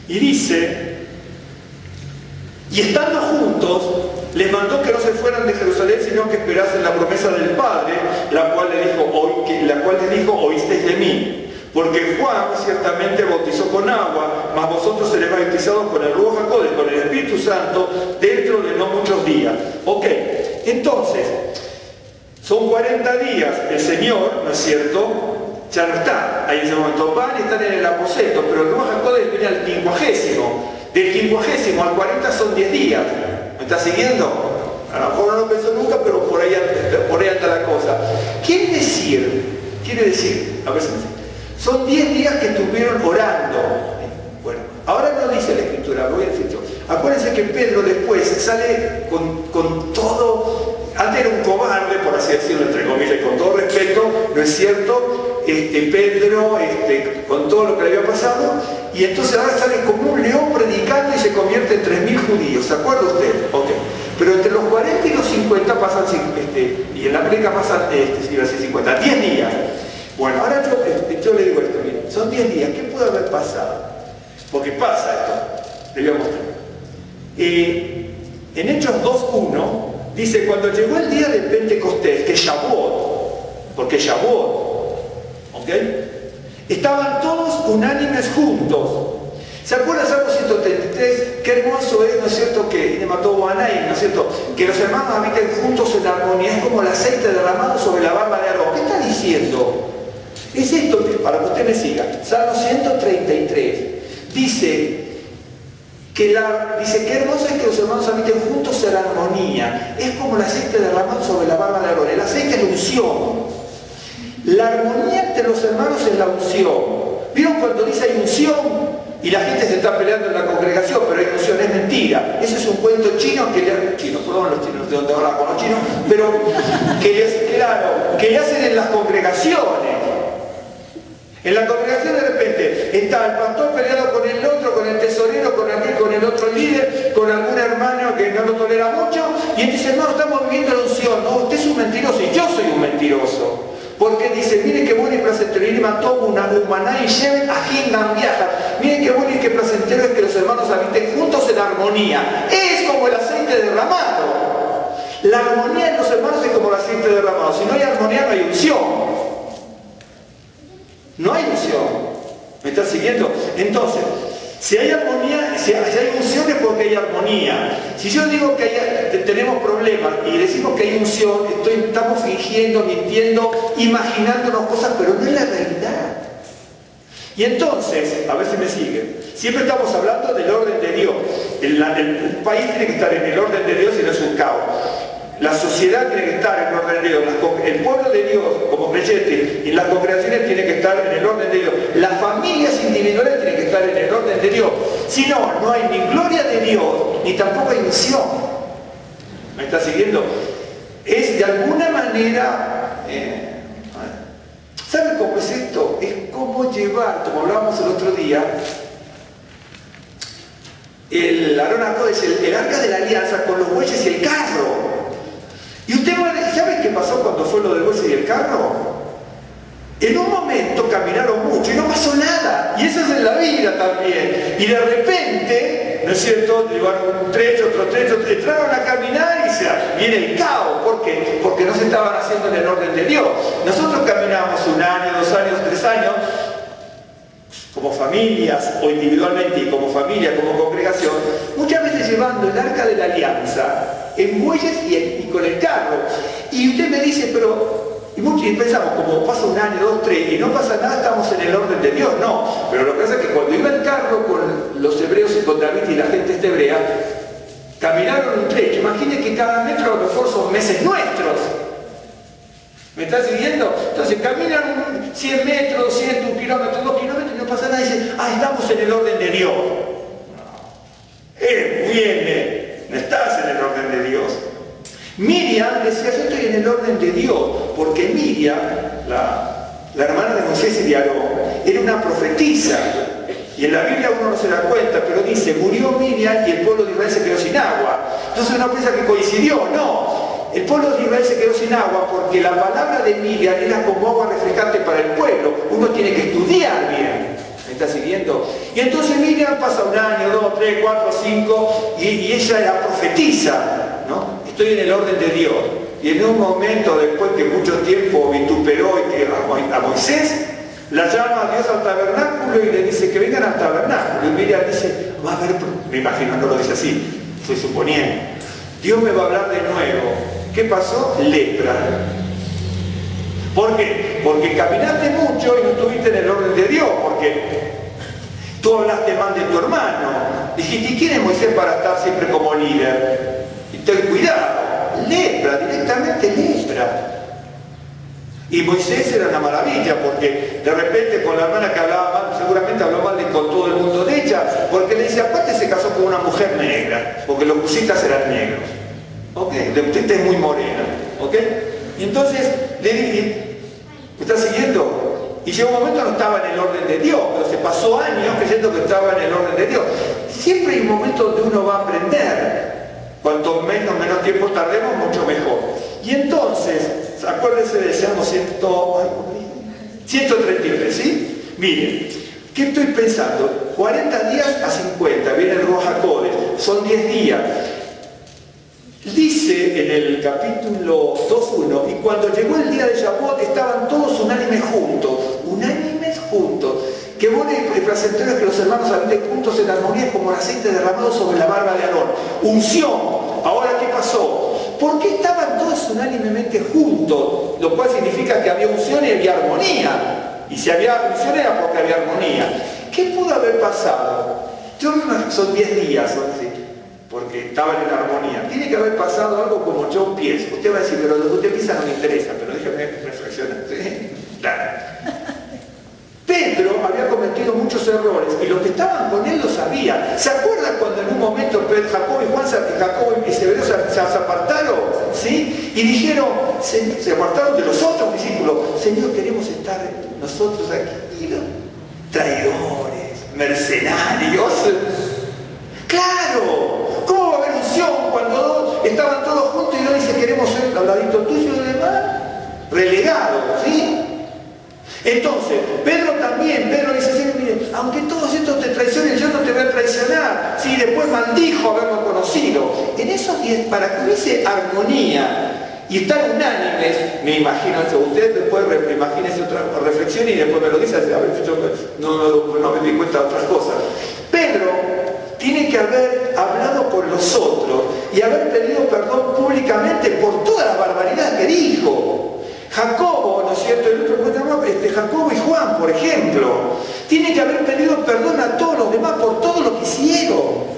Y dice, y estando juntos, les mandó que no se fueran de Jerusalén, sino que esperasen la promesa del Padre, la cual les dijo, oísteis de mí. Porque Juan ciertamente bautizó con agua, mas vosotros seréis bautizados con el Ruach HaKodesh, con el Espíritu Santo, dentro de no muchos días. Ok, entonces, son 40 días, el Señor, ¿no es cierto?, ya no está. Ahí en ese momento van y están en el aposento, pero el Ruach HaKodesh viene al 50º. Del 50º al 40 son 10 días. ¿Me está siguiendo? A lo mejor no lo pensó nunca, pero por ahí anda la cosa. Quiere decir, a ver si me dice, son 10 días que estuvieron orando. Bueno, ahora no dice la Escritura, voy a decir yo. Acuérdense que Pedro después sale con todo, antes era un cobarde, por así decirlo, entre comillas, y con todo respeto, ¿no es cierto? Pedro, con todo lo que le había pasado, y entonces ahora sale como un león predicando y se convierte en 3.000 judíos, ¿se acuerda usted? Ok. Pero entre los 40 y los 50 pasan, y en la prédica pasan, iba a decir 50, 10 días. Bueno, ahora yo le digo esto, miren, son 10 días, ¿qué puede haber pasado? Porque pasa esto, le voy a mostrar. En Hechos 2.1 dice, cuando llegó el día de Pentecostés, que es Shavuot, porque es Shavuot, ¿ok? Estaban todos unánimes juntos. ¿Se acuerdan Salmo 133? Qué hermoso es, ¿no es cierto?, que mató Guanay, ¿no es cierto?, que los hermanos habiten juntos en armonía, es como el aceite derramado sobre la barba de Aarón. ¿Qué está diciendo? Es esto, para que usted me siga. Salmo 133 dice qué hermoso es que los hermanos habiten juntos en armonía. Es como el aceite derramado sobre la barba de Aarón. El aceite es la unción. La armonía entre los hermanos es la unción. ¿Vieron cuando dice hay unción? Y la gente se está peleando en la congregación, pero hay unción, es mentira. Ese es un cuento chino que le... Chino, perdón, los chinos, de donde hablan con los chinos, pero que le hacen en las congregaciones. En la congregación de repente está el pastor peleado con el otro, con el tesorero, con el otro líder, con algún hermano que no lo tolera mucho, y él dice, hermano, estamos viviendo la unción. No, usted es un mentiroso y yo soy un mentiroso. Porque dice, mire qué bueno y placentero, y mató una humaná y lleven a Hindan viaja. Miren qué bueno y qué placentero es que los hermanos habiten juntos en armonía. Es como el aceite derramado. La armonía en los hermanos es como el aceite derramado. Si no hay armonía, no hay unción. No hay unción. ¿Me estás siguiendo? Entonces, si hay armonía, si hay unción es porque hay armonía. Si yo digo que tenemos problemas y decimos que hay unción, estamos fingiendo, mintiendo, imaginándonos cosas, pero no es la realidad. Y entonces, a ver si me siguen, siempre estamos hablando del orden de Dios. Un país tiene que estar en el orden de Dios y no es un caos. La sociedad tiene que estar en el orden de Dios, el pueblo de Dios como creyente y las congregaciones tienen que estar en el orden de Dios, las familias individuales tienen que estar en el orden de Dios. Si no, no hay ni gloria de Dios, ni tampoco hay unción. ¿Me está siguiendo? Es de alguna manera, ¿sabe cómo es esto? Es como llevar, como hablábamos el otro día, el Aarón Acodes, el arca de la alianza con los bueyes y el carro. Y usted ¿sabe qué pasó cuando fue lo del buey y el carro? En un momento caminaron mucho y no pasó nada. Y eso es en la vida también. Y de repente, ¿no es cierto? Llevaron un trecho, otro trecho, entraron a caminar y viene el caos. ¿Por qué? Porque no se estaban haciendo en el orden de Dios. Nosotros caminamos 1 año, 2 años, 3 años, como familias o individualmente y como familia, como congregación, muchas veces llevando el arca de la alianza en bueyes y con el carro. Y usted me dice, pero... Y pensamos, como pasa 1 año, 2, 3, y no pasa nada, estamos en el orden de Dios. No, pero lo que pasa es que cuando iba el carro con los hebreos y con David y la gente hebrea, caminaron un trecho. Imaginen que cada metro a lo mejor son meses nuestros. ¿Me estás siguiendo? Entonces caminan 100 metros, 200, 1 kilómetro, 2 kilómetros y no pasa nada y dicen, estamos en el orden de Dios. Viene, no estás en el orden de Dios. Miriam decía, yo estoy en el orden de Dios, porque Miriam, la hermana de Moisés y de Aarón, era una profetisa. Y en la Biblia uno no se da cuenta, pero dice, murió Miriam y el pueblo de Israel se quedó sin agua. Entonces uno piensa que coincidió, no. El pueblo de Israel se quedó sin agua porque la palabra de Miriam era como agua refrescante para el pueblo. Uno tiene que estudiar bien. ¿Me está siguiendo? Y entonces Miriam pasa 1 año, 2, 3, 4, 5 y ella era profetisa, ¿no? Estoy en el orden de Dios. Y en un momento, después que mucho tiempo vituperó a Moisés, la llama a Dios al tabernáculo y le dice que vengan al tabernáculo. Y Miriam dice, va a haber, me imagino, no lo dice así, estoy suponiendo, Dios me va a hablar de nuevo. ¿Qué pasó? Lepra. ¿Por qué? Porque caminaste mucho y no estuviste en el orden de Dios, porque tú hablaste mal de tu hermano. Dijiste, ¿y quién es Moisés para estar siempre como líder? Y ten cuidado. Lepra, directamente lepra. Y Moisés era una maravilla, porque de repente con la hermana que hablaba mal, seguramente habló mal con todo el mundo de ella, porque le dice, aparte se casó con una mujer negra, porque los cusitas eran negros. ¿Ok? Usted es muy morena. ¿Ok? Y entonces le dije, ¿me está siguiendo? Y llegó un momento no estaba en el orden de Dios, pero se pasó años creyendo que estaba en el orden de Dios. Siempre hay un momento donde uno va a aprender. Cuanto menos tiempo tardemos, mucho mejor. Y entonces, acuérdense del Salmo 133, ¿sí? Miren, ¿qué estoy pensando? 40 días a 50, viene el Ruach HaKodesh, son 10 días. Dice en el capítulo 2.1, y cuando llegó el día de Shavuot estaban todos unánimes juntos, que bueno y placentero es que los hermanos habiten juntos en armonía como el aceite derramado sobre la barba de Aarón. Unción. Ahora, ¿qué pasó? ¿Por qué estaban todos unánimemente juntos? Lo cual significa que había unción y había armonía. Y si había unción era porque había armonía. ¿Qué pudo haber pasado? Yo me imagino, son 10 días, ¿no? Porque estaban en armonía. Tiene que haber pasado algo como yo pienso. Usted va a decir, pero lo que usted piensa no me interesa, pero déjeme reflexionar. ¿Sí? Claro. Pedro había cometido muchos errores y los que estaban con él lo sabían. ¿Se acuerdan cuando en un momento ¿sí? Y dijeron, se apartaron de los otros discípulos, Señor, queremos estar nosotros aquí, ¿no? Traidores, mercenarios. ¡Claro! ¿Cómo va a haber unción cuando estaban todos juntos y uno dice, queremos ser al ladito tuyo y demás? Relegados, ¿sí? Entonces, Pedro dice, Señor, mire, aunque todos estos te traicionen, yo no te voy a traicionar. Sí, después maldijo haberlo conocido. En esos días, para que hubiese armonía y estar unánimes, me imagino, usted después imagínese otra reflexión y después me lo dice, a ver, yo no me di cuenta de otras cosas. Pedro tiene que haber hablado con los otros y haber pedido perdón públicamente por toda la barbaridad que dijo. Jacobo, ¿no es cierto? El otro Jacobo y Juan, por ejemplo, tienen que haber pedido perdón a todos los demás por todo lo que hicieron.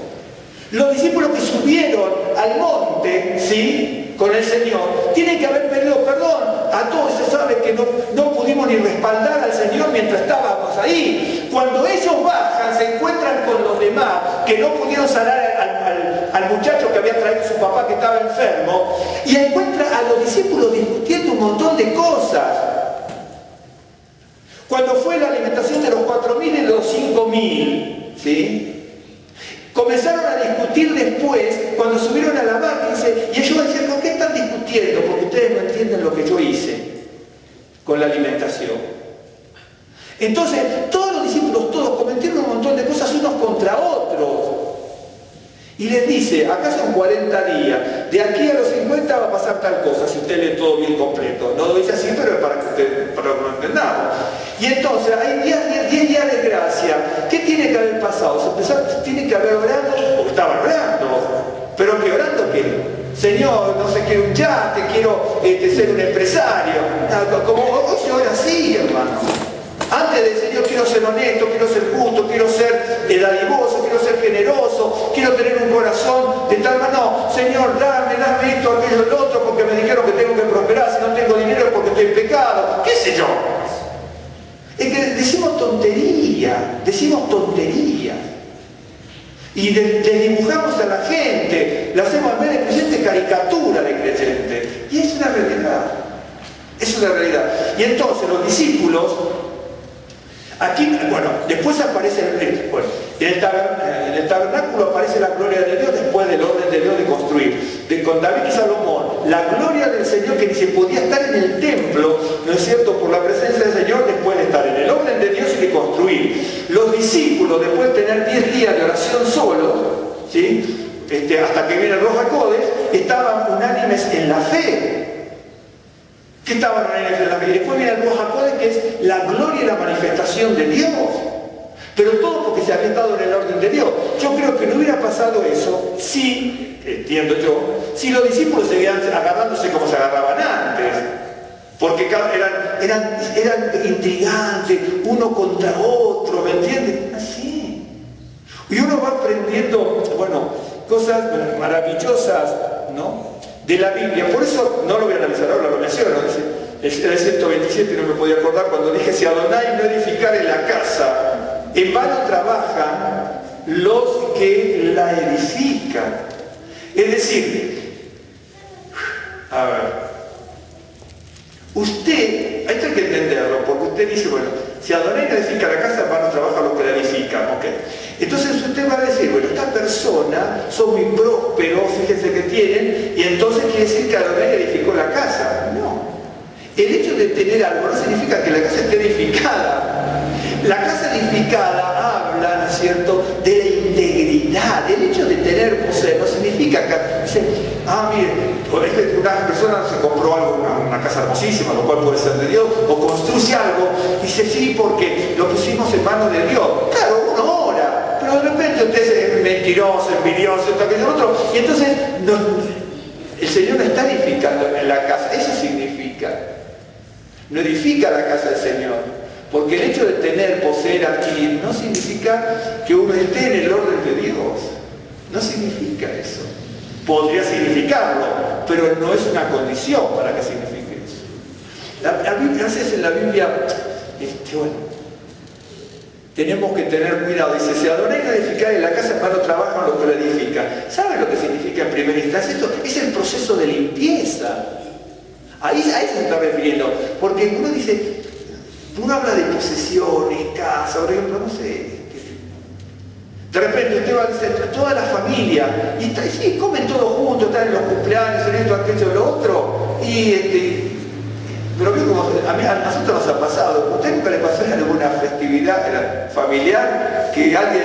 Los discípulos que subieron al monte, ¿sí?, con el Señor, tienen que haber pedido perdón a todos. Se sabe que no pudimos ni respaldar al Señor mientras estábamos ahí. Cuando ellos bajan, se encuentran con los demás que no pudieron sanar al muchacho que había traído su papá que estaba enfermo, y encuentra a los discípulos discutiendo un montón de cosas. Cuando fue la alimentación de los 4.000 y los 5.000, ¿sí?, comenzaron a discutir después, cuando subieron a la barca, y ellos decían, ¿por qué están discutiendo? Porque ustedes no entienden lo que yo hice con la alimentación. Entonces, todos los discípulos, todos cometieron un montón de cosas unos contra otros. Y les dice, acá son 40 días, de aquí a los 50 va a pasar tal cosa, si usted lee todo bien completo. No lo dice así, pero es para que lo entendamos. Y entonces, hay 10 días de gracia. ¿Qué tiene que haber pasado? Tiene que haber orado, o estaban orando. ¿Pero qué orando qué? Señor, no sé, quiero un yate, quiero ser un empresario. Como hoy se ora así, hermano. Antes del Señor, quiero ser honesto, quiero ser justo, quiero ser dadivoso, quiero ser generoso, quiero tener un corazón de tal manera. No, Señor, dame esto, aquello, lo otro, porque me dijeron que tengo que prosperar. Si no tengo dinero es porque estoy en pecado. ¿Qué sé yo? Es que decimos tonterías. Y dibujamos a la gente, la hacemos en vez de creyente caricatura de creyente. Y es una realidad. Es una realidad. Y entonces los discípulos, aquí, bueno, después aparece, en el tabernáculo aparece la gloria de Dios después del orden de Dios de construir. Con David y Salomón, la gloria del Señor que ni se podía estar en el templo, ¿no es cierto?, por la presencia del Señor, después de estar en el orden de Dios y de construir. Los discípulos, después de tener 10 días de oración solos, ¿sí?, hasta que viene el Rosh HaKodesh, estaban unánimes en la fe. ¿Qué estaban unánimes en la fe? Y después viene el Rosh HaKodesh, que es la gloria y la manifestación de Dios. Pero todo porque se había estado en el orden de Dios. Yo creo que no hubiera pasado eso si, entiendo yo, si los discípulos seguían agarrándose como se agarraban antes. Porque eran intrigantes, uno contra otro, ¿me entienden? Así. Y uno va aprendiendo, bueno, cosas maravillosas, ¿no?, de la Biblia. Por eso no lo voy a analizar ahora, lo menciono. Era el 127 y no me podía acordar cuando dije, si Adonai no edificare la casa, en vano trabajan los que la edifican. Es decir, a ver, usted, esto hay que entenderlo, porque usted dice, bueno, si Adonai no edifica la casa, en vano trabajan los que la edifican, ¿ok? Entonces usted va a decir, bueno, esta persona son muy prósperos, fíjense que tienen, y entonces quiere decir que Adonai edificó la casa. No. El hecho de tener algo no significa que la casa esté edificada. La casa edificada habla, ¿no es cierto?, de la integridad. El hecho de tener, poseer, no significa que dicen, mire, una persona se compró algo, una casa hermosísima, lo cual puede ser de Dios, o construye algo, dice, sí, porque lo pusimos en manos de Dios. Claro, uno ora, pero de repente usted es mentiroso, envidioso, esto, aquello, otro, y entonces el Señor no está edificando en la casa. Eso significa, no edifica la casa del Señor. Porque el hecho de tener, poseer, adquirir, no significa que uno esté en el orden de Dios. No significa eso. Podría significarlo, pero no es una condición para que signifique eso. A veces en la Biblia, tenemos que tener cuidado. Dice, si Adonai no edificar en la casa, en vano trabajan los que la edifican. ¿Saben lo que significa en primera instancia? Esto es el proceso de limpieza. Ahí a eso se está refiriendo, porque uno dice, uno habla de posesiones, casa, por ejemplo, no sé. De repente usted va a decir, toda la familia, y sí, comen todos juntos, están en los cumpleaños, en esto, aquello, lo otro, pero veo como a nosotros nos ha pasado. ¿A usted nunca le pasó en alguna festividad familiar que alguien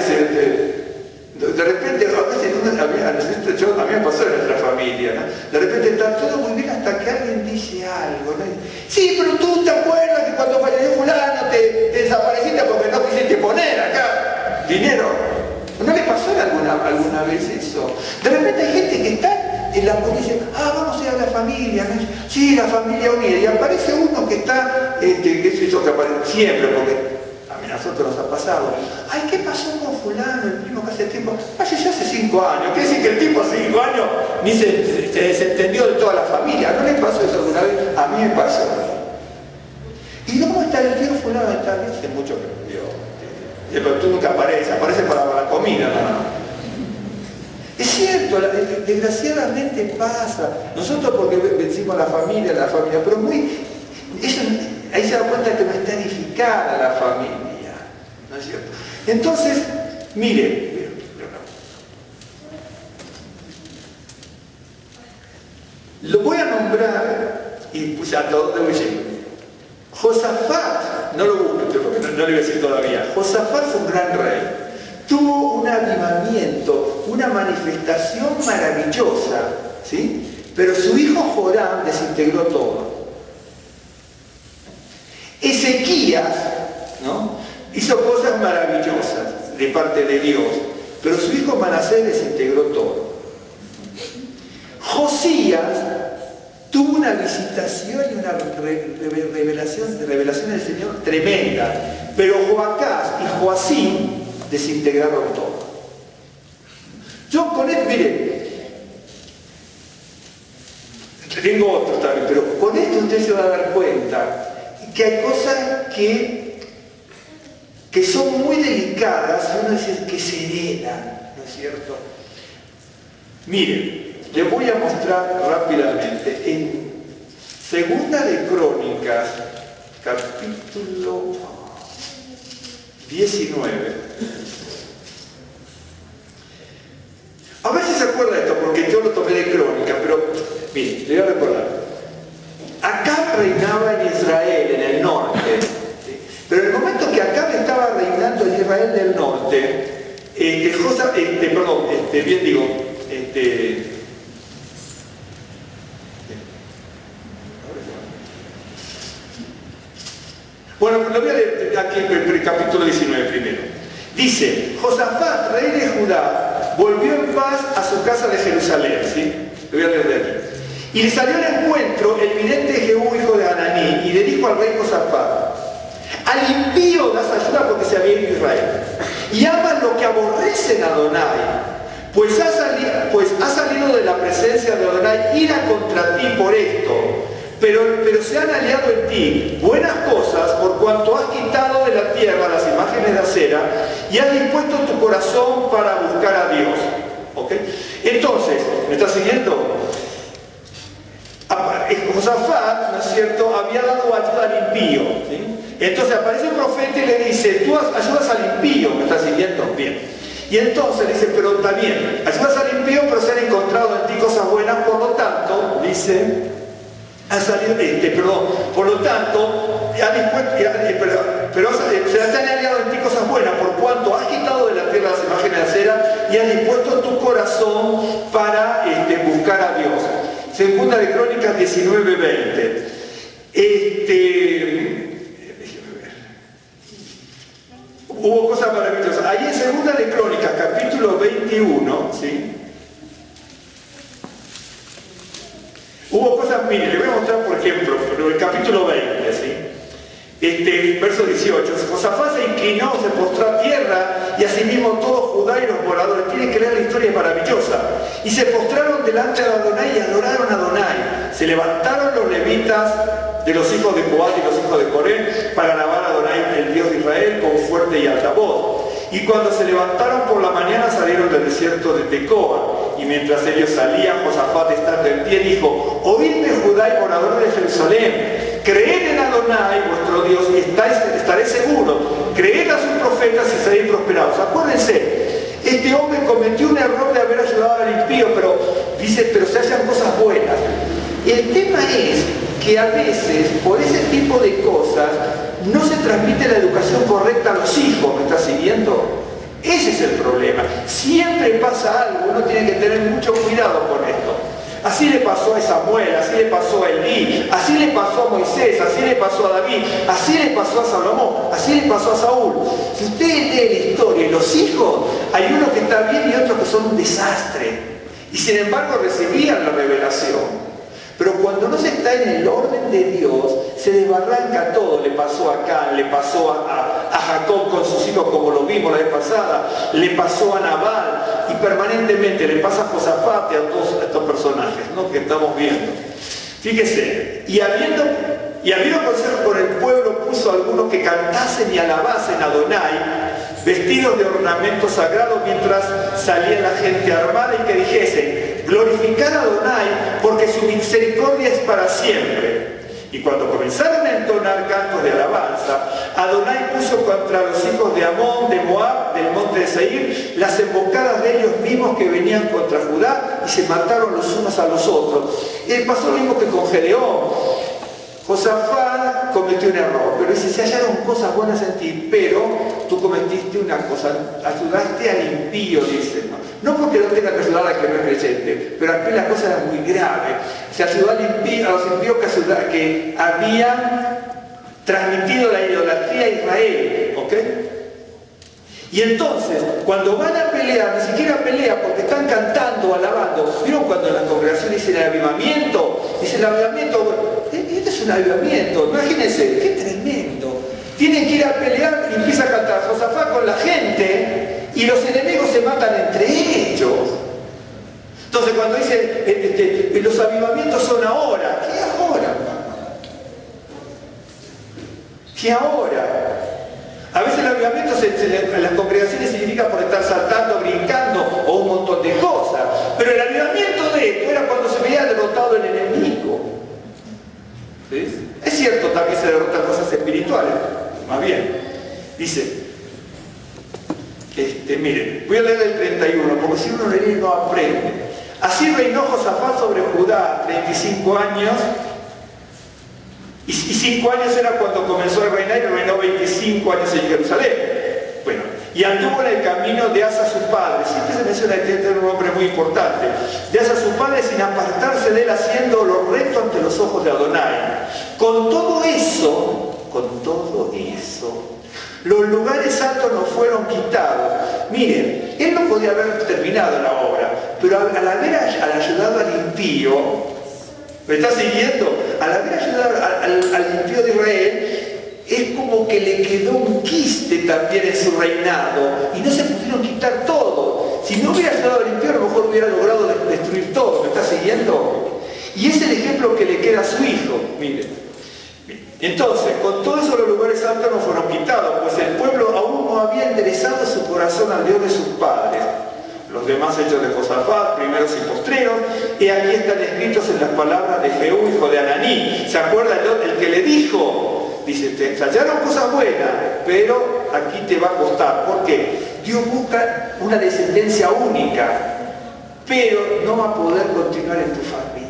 de repente, a veces a mí me pasó en nuestra familia, ¿no? De repente está todo muy bien hasta que alguien dice algo, ¿no? Sí, pero tú te acuerdas que cuando falleció fulano te desapareciste porque no quisiste poner acá dinero. ¿No le pasó alguna vez eso? De repente hay gente que está en la policía, vamos a ir a la familia, ¿no? Sí, la familia unida, y aparece uno que está, que es eso que aparece siempre, porque a nosotros nos ha pasado. Ay, ¿qué pasó con fulano, el primo que hace tiempo? Falleció hace 5 años. ¿Qué decir que el tipo hace 5 años ni se desentendió de toda la familia? ¿No le pasó eso alguna vez? A mí me pasó. ¿Y cómo está el tío fulano? Está bien, hace mucho que murió. Pero tú nunca aparece para la comida, ¿no? Es cierto, desgraciadamente pasa. Nosotros porque vencimos a la familia, pero ahí se da cuenta que no está edificada la familia. ¿No es cierto? Entonces, mire, lo voy a nombrar y pues a dónde voy a llegar. Josafat, no lo busque porque no le voy a decir todavía. Josafat fue un gran rey. Tuvo un avivamiento, una manifestación maravillosa, ¿sí? Pero su hijo Joram desintegró todo. Ezequías, ¿no?, hizo cosas maravillosas de parte de Dios, pero su hijo Manasés desintegró todo. Josías tuvo una visitación y una revelación del Señor tremenda, pero Joacás y Joacim desintegraron todo. Yo con esto, mire, tengo otros también, pero con esto usted se va a dar cuenta que hay cosas que son muy delicadas, uno dice que se heredan, ¿no es cierto? Miren, les voy a mostrar rápidamente en Segunda de Crónicas, capítulo 19. A ver si se acuerda de esto, porque yo lo tomé de Crónica, pero miren, le voy a recordar. Acab reinaba en Israel, en el norte, ¿sí? Pero en el momento que Acab estaba reinando en Israel del norte, bueno, lo voy a leer aquí en el capítulo 19 primero. Dice, Josafat, rey de Judá, volvió en paz a su casa de Jerusalén, ¿sí? Lo voy a leer de aquí. Y le salió al encuentro el vidente Jehú, hijo de Hananí, y le dijo al rey Josafat: al impío das ayuda porque se había ido Israel, y amas lo que aborrecen a Adonai, pues ha salido de la presencia de Adonai ira contra ti por esto, pero se han aliado en ti buenas cosas por cuanto has quitado de la tierra las imágenes de acera y has dispuesto tu corazón para buscar a Dios. ¿Ok? Entonces, ¿me está siguiendo? Josafat, ¿no es cierto?, había dado ayuda al impío, ¿sí? Entonces aparece un profeta y le dice: tú ayudas al impío, ¿me estás siguiendo? Bien. Y entonces le dice: pero también ayudas al impío, pero se han encontrado en ti cosas buenas, por lo tanto, dice, por lo tanto, se han aliado en ti cosas buenas, por cuanto has quitado de la tierra las imágenes de acera y has dispuesto tu corazón para buscar a Dios. Segunda de Crónicas 19:20. Hubo cosas maravillosas. Ahí en Segunda de Crónicas, capítulo 21, ¿sí? Hubo cosas, mire, le voy a mostrar por ejemplo, el capítulo 20, ¿sí? Verso 18. Josafat se inclinó, se postró a tierra, y asimismo todo Judá y los moradores. Tienen que leer la historia, maravillosa. Y se postraron delante de Adonai y adoraron a Adonai. Se levantaron los levitas de los hijos de Coat y los hijos de Coré para alabar a Adonai, el Dios de Israel, con fuerte y alta voz. Y cuando se levantaron por la mañana salieron del desierto de Tecoa. Y mientras ellos salían, Josafat, estando en pie, dijo: oídme, Judá y moradores de Jerusalén, creed en Adonai vuestro Dios y estaré seguro, creed a sus profetas y seréis prosperados. Acuérdense, este hombre cometió un error de haber ayudado al impío, pero dice, pero se hallan cosas buenas. El tema es que a veces, por ese tipo de cosas, no se transmite la educación correcta a los hijos. ¿Me estás siguiendo? Ese es el problema. Siempre pasa algo, uno tiene que tener mucho cuidado con esto. Así le pasó a Samuel, así le pasó a Elí, así le pasó a Moisés, así le pasó a David, así le pasó a Salomón, así le pasó a Saúl. Si ustedes leen la historia y los hijos, hay unos que están bien y otros que son un desastre. Y sin embargo recibían la revelación. Pero cuando no se está en el orden de Dios, se desbarranca todo. Le pasó a Can, le pasó a Jacob con sus hijos, como lo vimos la vez pasada, le pasó a Nabal, y permanentemente le pasa a Josafat y a todos estos personajes, ¿no?, que estamos viendo. Fíjese, y habiendo consejo con el pueblo, puso a algunos que cantasen y alabasen a Adonai, vestidos de ornamentos sagrados, mientras salía la gente armada, y que dijesen: glorificar a Adonai, porque su misericordia es para siempre. Y cuando comenzaron a entonar cantos de alabanza, Adonai puso contra los hijos de Amón, de Moab, del monte de Seir, las embocadas de ellos mismos que venían contra Judá, y se mataron los unos a los otros. Y pasó lo mismo que con Gedeón. Josafat cometió un error, pero dice: se hallaron cosas buenas en ti, pero tú cometiste una cosa, ayudaste al impío, dice, no porque no tenga que ayudar al que no es creyente, pero aquí la cosa era muy grave. Se ayudó al impío, a los impíos que habían transmitido la idolatría a Israel, ¿ok? Y entonces, cuando van a pelear, ni siquiera pelean porque están cantando, alabando. ¿Vieron cuando en la congregación dicen el avivamiento? Dicen el avivamiento. Este es un avivamiento, imagínense, qué tremendo. Tienen que ir a pelear y empieza a cantar Josafat con la gente, y los enemigos se matan entre ellos. Entonces cuando dicen los avivamientos son ahora, ¿qué ahora? ¿Qué ahora? A veces el avivamiento en las congregaciones significa por estar saltando, brincando o un montón de cosas. Pero el avivamiento de esto era cuando se veía derrotado el enemigo. ¿Sí? Es cierto, también se derrotan cosas espirituales. Más bien, dice, miren, voy a leer el 31, porque si uno lee no aprende. Así reinó Josafat sobre Judá 35 años, y 5 años era cuando comenzó a reinar, y reinó 25 años en Jerusalén. Bueno, y anduvo en el camino de Asa su padre. Siempre se menciona que este era un hombre muy importante. De Asa su padre, sin apartarse de él, haciendo lo recto ante los ojos de Adonai. Con todo eso, los lugares altos no fueron quitados. Miren, él no podía haber terminado la obra, pero al haber ayudado al impío, ¿me está siguiendo? Al haber ayudado al impío de Israel, es como que le quedó un quiste también en su reinado, y no se pudieron quitar todo. Si no hubiera ayudado al impío, a lo mejor hubiera logrado destruir todo. ¿Me está siguiendo? Y es el ejemplo que le queda a su hijo, miren. Entonces, con todo eso los lugares altos no fueron quitados, pues el pueblo aún no había enderezado su corazón al Dios de sus padres. Los demás hechos de Josafat, primeros y postreros, y aquí están escritos en las palabras de Jehú, hijo de Ananí. ¿Se acuerda el que le dijo? Dice, te hallaron cosas buenas, pero aquí te va a costar. ¿Por qué? Dios busca una descendencia única, pero no va a poder continuar en tu familia.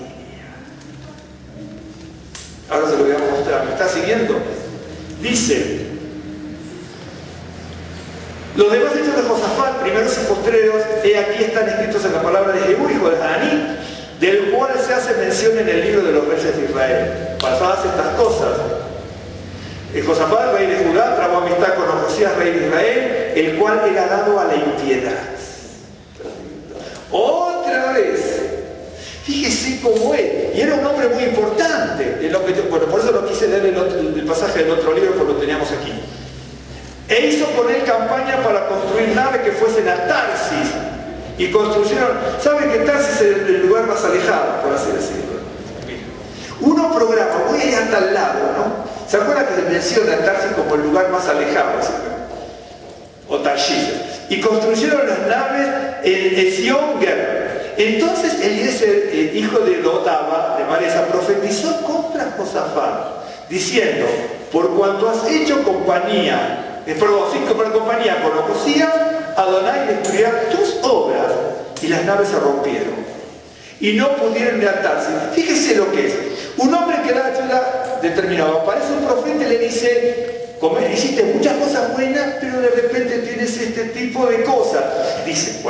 Ahora se lo voy a mostrar. ¿Me está siguiendo? Dice, los demás hechos de Josafat, primeros y postreros, aquí están escritos en la palabra de Jehú, hijo de Ananí, del cual se hace mención en el libro de los reyes de Israel. Pasadas estas cosas, Josafat, rey de Judá, trabó amistad con Josías, rey de Israel, el cual era dado a la impiedad. Otra vez. Fíjese cómo es. Y era un hombre muy importante. Bueno, por eso no quise leer el pasaje del otro libro, porque lo teníamos aquí. E hizo con él campaña para construir naves que fuesen a Tarsis. Y construyeron... ¿Saben que Tarsis es el lugar más alejado, por así decirlo? Uno programa, voy a ir hasta al lado, ¿no? ¿Se acuerdan que se menciona a Tarsis como el lugar más alejado? ¿Sí? O Tarshish. Y construyeron las naves en Ezion-Geber. Entonces Eliezer, hijo de Dodaba, de Maresa, profetizó contra Josafat, diciendo, por cuanto has hecho compañía, compañía con Ocosías, Adonai destruirá tus obras, y las naves se rompieron, y no pudieron levantarse. Fíjese lo que es. Un hombre que da ayuda determinado, aparece un profeta y le dice, hiciste muchas cosas buenas, pero de repente tienes este tipo de cosas. Dice,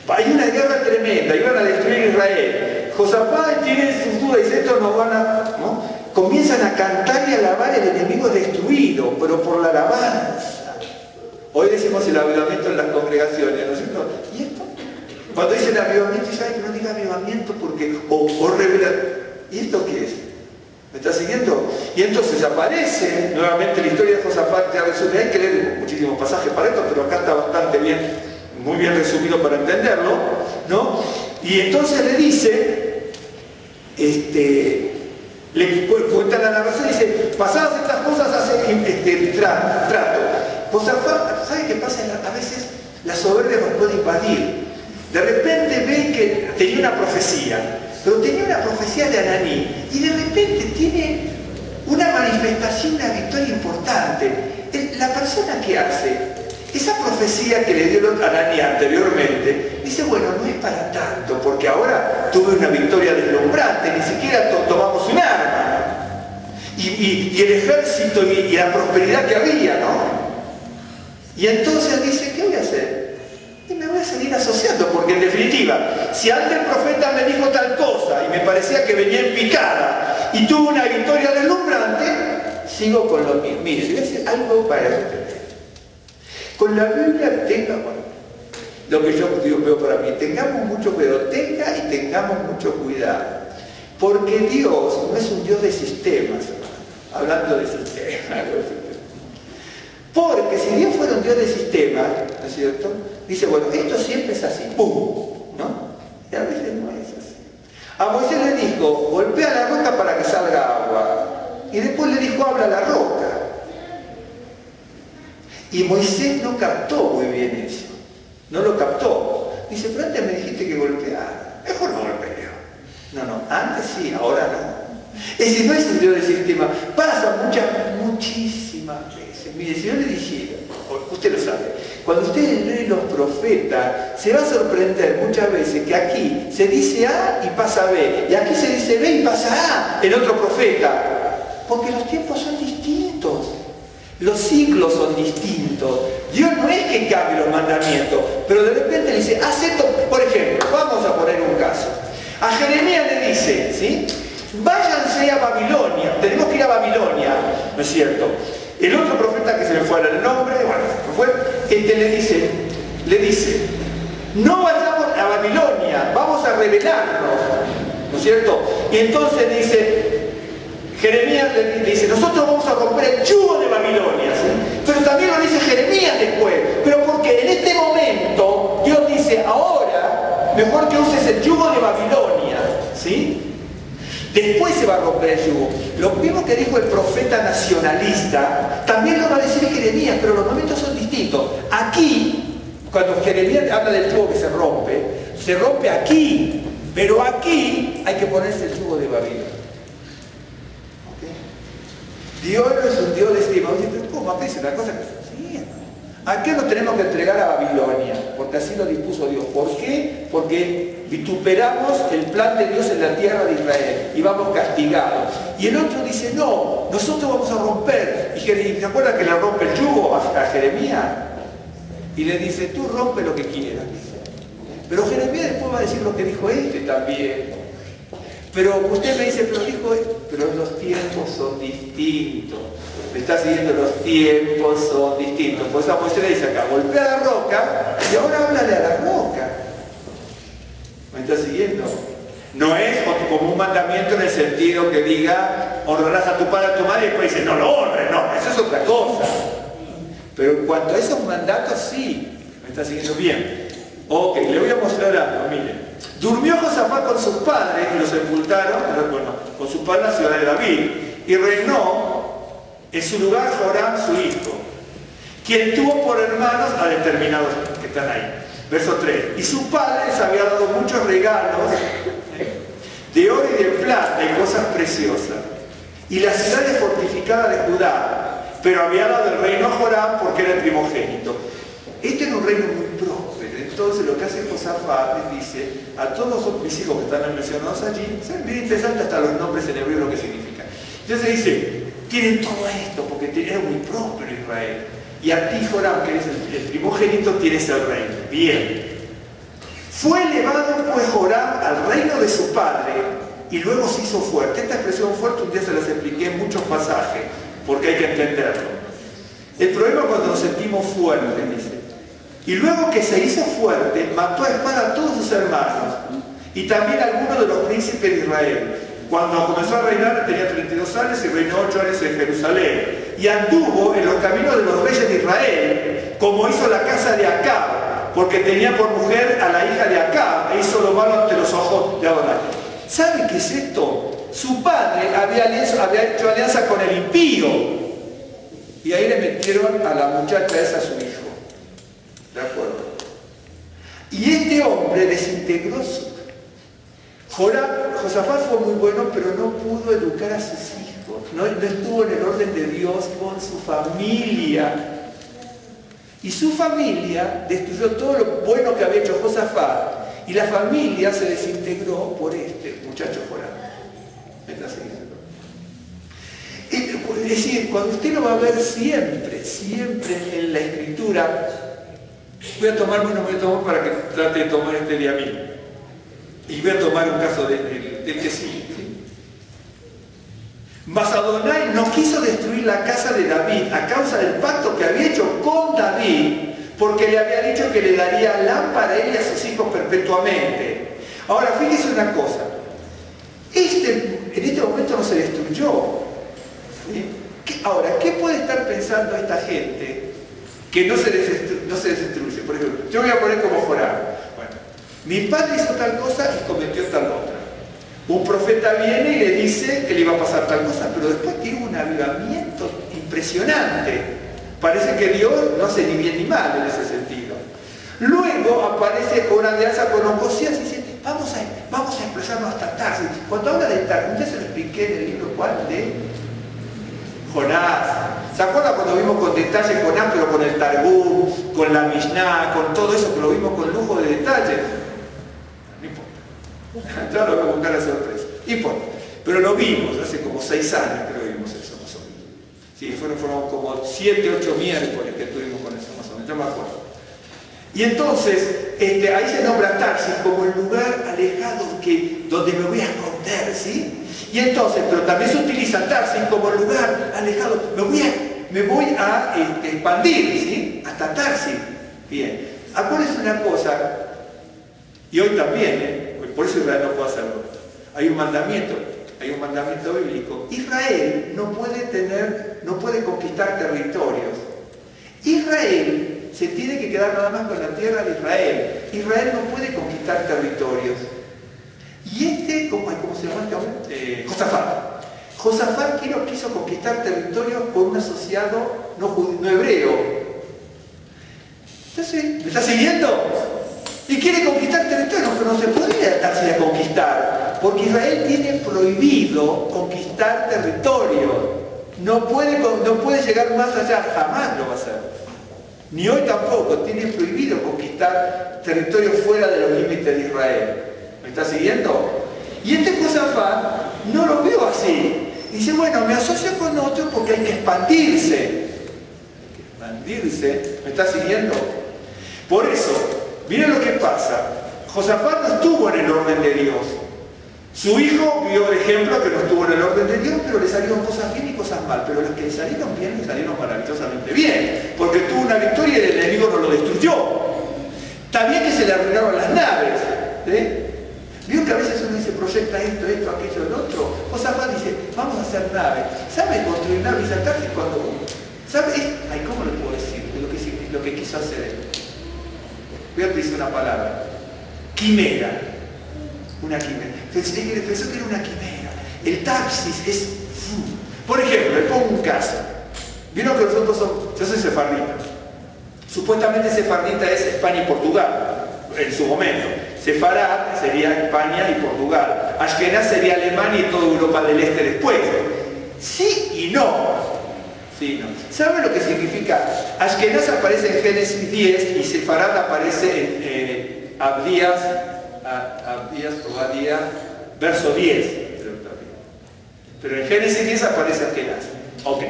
hay una guerra tremenda, iban a destruir Israel. Josafat tiene sus dudas, dice, estos nos van a... ¿no? Comienzan a cantar y a alabar el enemigo destruido, pero por la alabanza. Hoy decimos el avivamiento en las congregaciones, ¿no es cierto? ¿Y esto? Cuando dicen avivamiento, dice, ay, que no diga avivamiento porque... O revela... ¿Y esto qué es? ¿Me está siguiendo? Y entonces aparece nuevamente la historia de Josafat, ya resumida. Hay que leer muchísimos pasajes para esto, pero acá está bastante bien, muy bien resumido para entenderlo, ¿no? Y entonces le dice, le cuenta la narración y dice, pasadas estas cosas hace trato. Josafat, ¿sabe qué pasa? A veces la soberbia nos puede invadir. De repente ve que tenía una profecía, pero tenía una profecía de Ananí, y de repente tiene una manifestación, una victoria importante. La persona que hace esa profecía que le dio Ananí anteriormente, dice, bueno, no es para tanto, porque ahora tuve una victoria deslumbrante, ni siquiera tomamos un arma. Y el ejército y la prosperidad que había, ¿no? Y entonces dice, ¿qué voy a hacer? Y me voy a seguir asociando, porque en definitiva, si antes el profeta me dijo tal cosa y me parecía que venía en picada y tuvo una victoria deslumbrante, sigo con lo mismo. Mire, voy a decir algo para entender. Con la Biblia lo que yo veo para mí, tengamos mucho cuidado, tengamos mucho cuidado, porque Dios no es un Dios de sistemas, hablando de sistemas. Porque si Dios fuera un Dios de sistemas, ¿no es cierto? Dice, bueno, esto siempre es así, ¡pum! ¿No? Y a veces no es así. A Moisés le dijo, golpea la roca para que salga agua. Y después le dijo, habla a la roca. Y Moisés no captó muy bien eso. No lo captó. Dice, pero antes me dijiste que golpeara. Mejor no golpeo. No, antes sí, ahora no. Es decir, no es un Dios de sistema. Pasa muchísimas veces. Mire, si yo le dijera, usted lo sabe, cuando usted lee los profetas, se va a sorprender muchas veces que aquí se dice A y pasa B, y aquí se dice B y pasa A en otro profeta. Porque los tiempos son distintos. Los ciclos son distintos. Dios no es que cambie los mandamientos, pero de repente le dice, haz esto. Por ejemplo, vamos a poner un caso. A Jeremías le dice, ¿sí? Váyanse a Babilonia, tenemos que ir a Babilonia, ¿no es cierto? El otro profeta que se me fue el nombre, le dice, no vayamos a Babilonia, vamos a rebelarnos, ¿no es cierto? Y entonces dice, Jeremías le dice, nosotros vamos a romper el yugo de Babilonia, ¿sí? Pero también lo dice Jeremías después, pero porque en este momento Dios dice, ahora, mejor que uses el yugo de Babilonia, ¿sí? Después se va a romper el yugo. Lo mismo que dijo el profeta nacionalista, también lo va a decir Jeremías, pero los momentos son distintos. Aquí, cuando Jeremías habla del yugo que se rompe aquí, pero aquí hay que ponerse el yugo de Babilonia. ¿Okay? Dios no es un Dios de estima. ¿Cómo? ¿Qué dice una cosa que sí, ¿a qué nos tenemos que entregar a Babilonia? Porque así lo dispuso Dios. ¿Por qué? Porque vituperamos el plan de Dios en la tierra de Israel y vamos castigados. Y el otro dice, no, nosotros vamos a romper. Y ¿se acuerdan que le rompe el yugo a Jeremías? Y le dice, tú rompe lo que quieras. Pero Jeremías después va a decir lo que dijo este también. Pero usted me dice, pero los tiempos son distintos. Me está siguiendo, los tiempos son distintos. Pues a Moisés le dice acá, golpea la roca y ahora háblale a la roca. ¿Me está siguiendo? No es como un mandamiento en el sentido que diga, honrarás a tu padre y a tu madre, y después dice, no lo honres, no, eso es otra cosa. Pero en cuanto a esos mandatos, sí. ¿Me está siguiendo bien? Ok, le voy a mostrar algo, miren. Durmió Josafat con sus padres y los sepultaron, con su padre en la ciudad de David, y reinó en su lugar Joram, su hijo, quien tuvo por hermanos a determinados que están ahí. Verso 3. Y su padre les había dado muchos regalos de oro y de plata y cosas preciosas. Y la ciudad es fortificada de Judá, pero había dado el reino a Joram porque era el primogénito. Este era un reino muy próspero. Entonces lo que hace Josafat les dice a todos mis hijos que están mencionados allí, es bien interesante hasta los nombres en hebreo lo que significa. Entonces dice, tienen todo esto porque era muy próspero Israel. Y a ti, Joram, que eres el primogénito, tienes el reino. Bien. Fue elevado pues Joram al reino de su padre y luego se hizo fuerte. Esta expresión fuerte un día se las expliqué en muchos pasajes porque hay que entenderlo. El problema es cuando nos sentimos fuertes, dice. Y luego que se hizo fuerte, mató a espada a todos sus hermanos y también a algunos de los príncipes de Israel. Cuando comenzó a reinar tenía 32 años y reinó 8 años en Jerusalén. Y anduvo en los caminos de los reyes de Israel, como hizo la casa de Acab, porque tenía por mujer a la hija de Acab, e hizo lo malo ante los ojos de Adonai. ¿Saben qué es esto? Su padre había hecho alianza con el impío, y ahí le metieron a la muchacha esa a su hijo. ¿De acuerdo? Y este hombre desintegró su... Josafat fue muy bueno, pero no pudo educar a sus hijos. No estuvo en el orden de Dios con su familia. Y su familia destruyó todo lo bueno que había hecho Josafat. Y la familia se desintegró por este muchacho Joram. ¿Me está siguiendo? Es decir, cuando usted lo va a ver siempre en la Escritura, voy a tomar para que trate de tomar este día mismo. Y voy a tomar un caso del que sigue. ¿Sí? Mas Adonai no quiso destruir la casa de David a causa del pacto que había hecho con David, porque le había dicho que le daría lámpara a él y a sus hijos perpetuamente. Ahora, fíjese una cosa. En este momento no se destruyó. ¿Sí? Ahora, ¿qué puede estar pensando esta gente que no se destruye? Por ejemplo, yo voy a poner como Joram. Mi padre hizo tal cosa y cometió tal otra. Un profeta viene y le dice que le iba a pasar tal cosa, pero después tiene un avivamiento impresionante. Parece que Dios no hace ni bien ni mal en ese sentido. Luego aparece con una alianza con Ocosías y dice, vamos a expresarnos hasta Tarsis. Cuando habla de Tarsis, usted se lo expliqué en el libro ¿cuál? De Jonás. ¿Se acuerda cuando vimos con detalle Jonás, pero con el Targum, con la Mishnah, con todo eso que lo vimos con lujo de detalle? No importa. Ya lo voy a buscar la sorpresa. No importa. Pero lo vimos hace como 6 años, creo que vimos eso más o menos. Sí, fueron como 7, 8 miércoles que estuvimos con eso más o menos, yo me acuerdo. Y entonces, ahí se nombra Tarsis como el lugar alejado donde me voy a esconder, ¿sí? Y entonces, pero también se utiliza Tarsis como el lugar alejado, me voy a expandir, ¿sí? Hasta Tarsis. Bien, acuérdense una cosa, y hoy también, por eso Israel no puede hacerlo. Hay un mandamiento bíblico. Israel no puede conquistar territorios. Israel se tiene que quedar nada más con la tierra de Israel. Israel no puede conquistar territorios. Y ¿cómo se llama este hombre? Josafat. Josafat quiso conquistar territorios con un asociado no hebreo. Entonces, ¿me está siguiendo? Y quiere conquistar territorios, pero no se puede darse a conquistar, porque Israel tiene prohibido conquistar territorio. No puede llegar más allá, jamás lo va a hacer. Ni hoy tampoco, tiene prohibido conquistar territorios fuera de los límites de Israel. ¿Me está siguiendo? Y Josafat no lo vio así. Dice, bueno, me asocio con otro porque hay que expandirse. ¿Me está siguiendo? Por eso, miren lo que pasa. Josafat no estuvo en el orden de Dios. Su hijo vio el ejemplo que no estuvo en el orden de Dios, pero le salieron cosas bien y cosas mal. Pero las que le salieron bien, le salieron maravillosamente bien. Porque tuvo una victoria y el enemigo no lo destruyó. También que se le arruinaron las naves. ¿Sí? Vio que a veces uno dice, proyecta esto, aquello, el otro. Josafat dice, vamos a hacer naves. ¿Sabe construir naves y saltarse cuando uno? ¿Sabe? Ay, ¿cómo le puedo decir lo que quiso hacer él? Voy a utilizar una palabra. Quimera. Una quimera. Pensó que era una quimera. El taxis es... Por ejemplo, le pongo un caso. Vieron que nosotros somos... Yo soy sefardita. Supuestamente sefardita es España y Portugal. en su momento. Sefarad sería España y Portugal. Ashkenaz sería Alemania y toda Europa del Este después. Sí y no. Sí, no. ¿Saben lo que significa? Ashkenaz aparece en Génesis 10 y Sefarad aparece en Abdías, verso 10. Pero en Génesis 10 aparece Ashkenaz. Ok.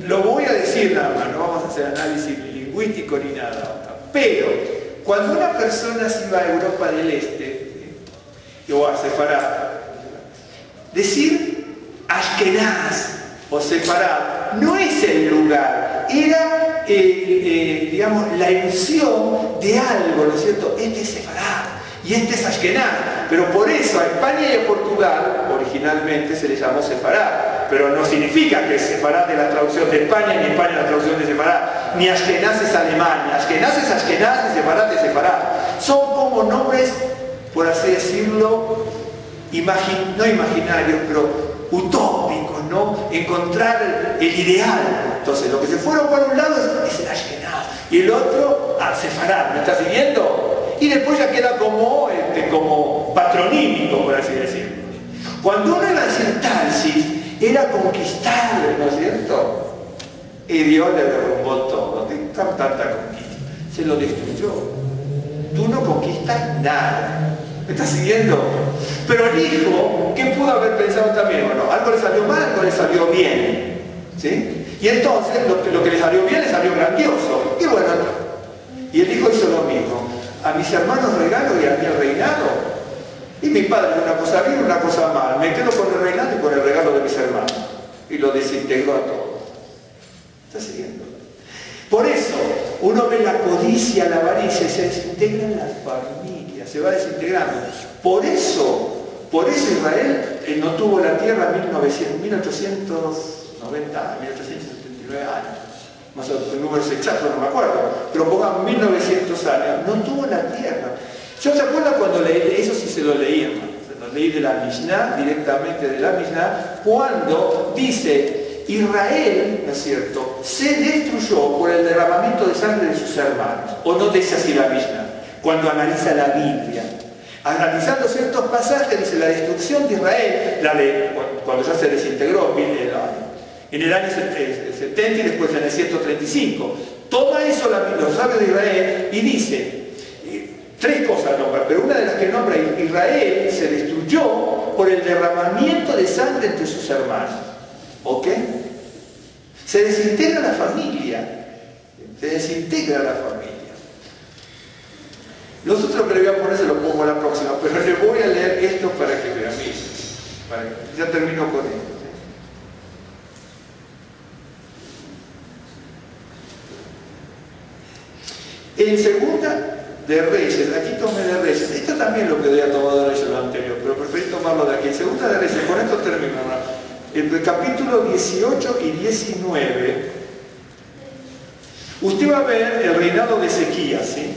Lo voy a decir nada más, no vamos a hacer análisis lingüístico ni nada. Pero, cuando una persona se iba a Europa del Este, o a Sefarad, decir Ashkenaz o Sefarad no es el lugar, era, digamos, la ilusión de algo, ¿no es cierto? Este es Sefarad y este es Ashkenaz, pero por eso a España y a Portugal originalmente se les llamó Sefarad, pero no significa que Sefarad es la traducción de España, ni España es la traducción de Sefarad, ni Ashkenaz es Alemania, Ashkenaz es Ashkenaz y Sefarad es Sefarad. Son como nombres, por así decirlo, no imaginarios, pero utópicos, ¿no? Encontrar el ideal. Entonces, lo que se fueron por un lado es el Ashkenaz y el otro al Sefarad, ¿me está siguiendo? Y después ya queda como patronímico, por así decirlo. Cuando uno iba a decir Tarsis, era conquistar, ¿no es cierto? Y Dios le derrumbó todo, tanta conquista, se lo destruyó. Tú no conquistas nada. ¿Me estás siguiendo? Pero el hijo, ¿qué pudo haber pensado también? Bueno, algo le salió mal, algo le salió bien. ¿Sí? Y entonces lo que le salió bien le salió grandioso. Y bueno, y el hijo hizo lo mismo. A mis hermanos regalo y a mí el reinado. Y mi padre una cosa bien, una cosa mal. Me quedo con el reinado y con el regalo de mis hermanos. Y lo desintegró a todo. ¿Estás siguiendo? Por eso, uno ve la codicia, la avaricia, se desintegra en las familias, se va desintegrando. Por eso Israel no tuvo la tierra en 1890, 1879 años. Más o menos, números exactos no me acuerdo, pero pongan 1900 años, no tuvo la tierra. Yo se acuerdan cuando leí, eso sí se lo leí, hermano, lo leí de la Mishnah, directamente de la Mishnah, cuando dice, Israel, ¿no es cierto?, se destruyó por el derramamiento de sangre de sus hermanos. ¿O no dice así la Mishnah? Cuando analiza la Biblia. Analizando ciertos pasajes, dice la destrucción de Israel, cuando ya se desintegró en el año 70 y después en el 135. Toma eso los sabios de Israel y dice, tres cosas nombra, pero una de las que nombra, Israel se destruyó por el derramamiento de sangre entre sus hermanos. ¿Ok? Se desintegra la familia. Se desintegra la familia. Los otros que le voy a poner se los pongo a la próxima, pero le voy a leer esto para que vean. Ya termino con esto. En Segunda de Reyes, aquí tomé de Reyes, esto también lo que había tomado de Reyes lo anterior, pero preferí tomarlo de aquí. En Segunda de Reyes, con esto termino, ¿no? El capítulo 18 y 19, usted va a ver el reinado de Ezequías, ¿sí?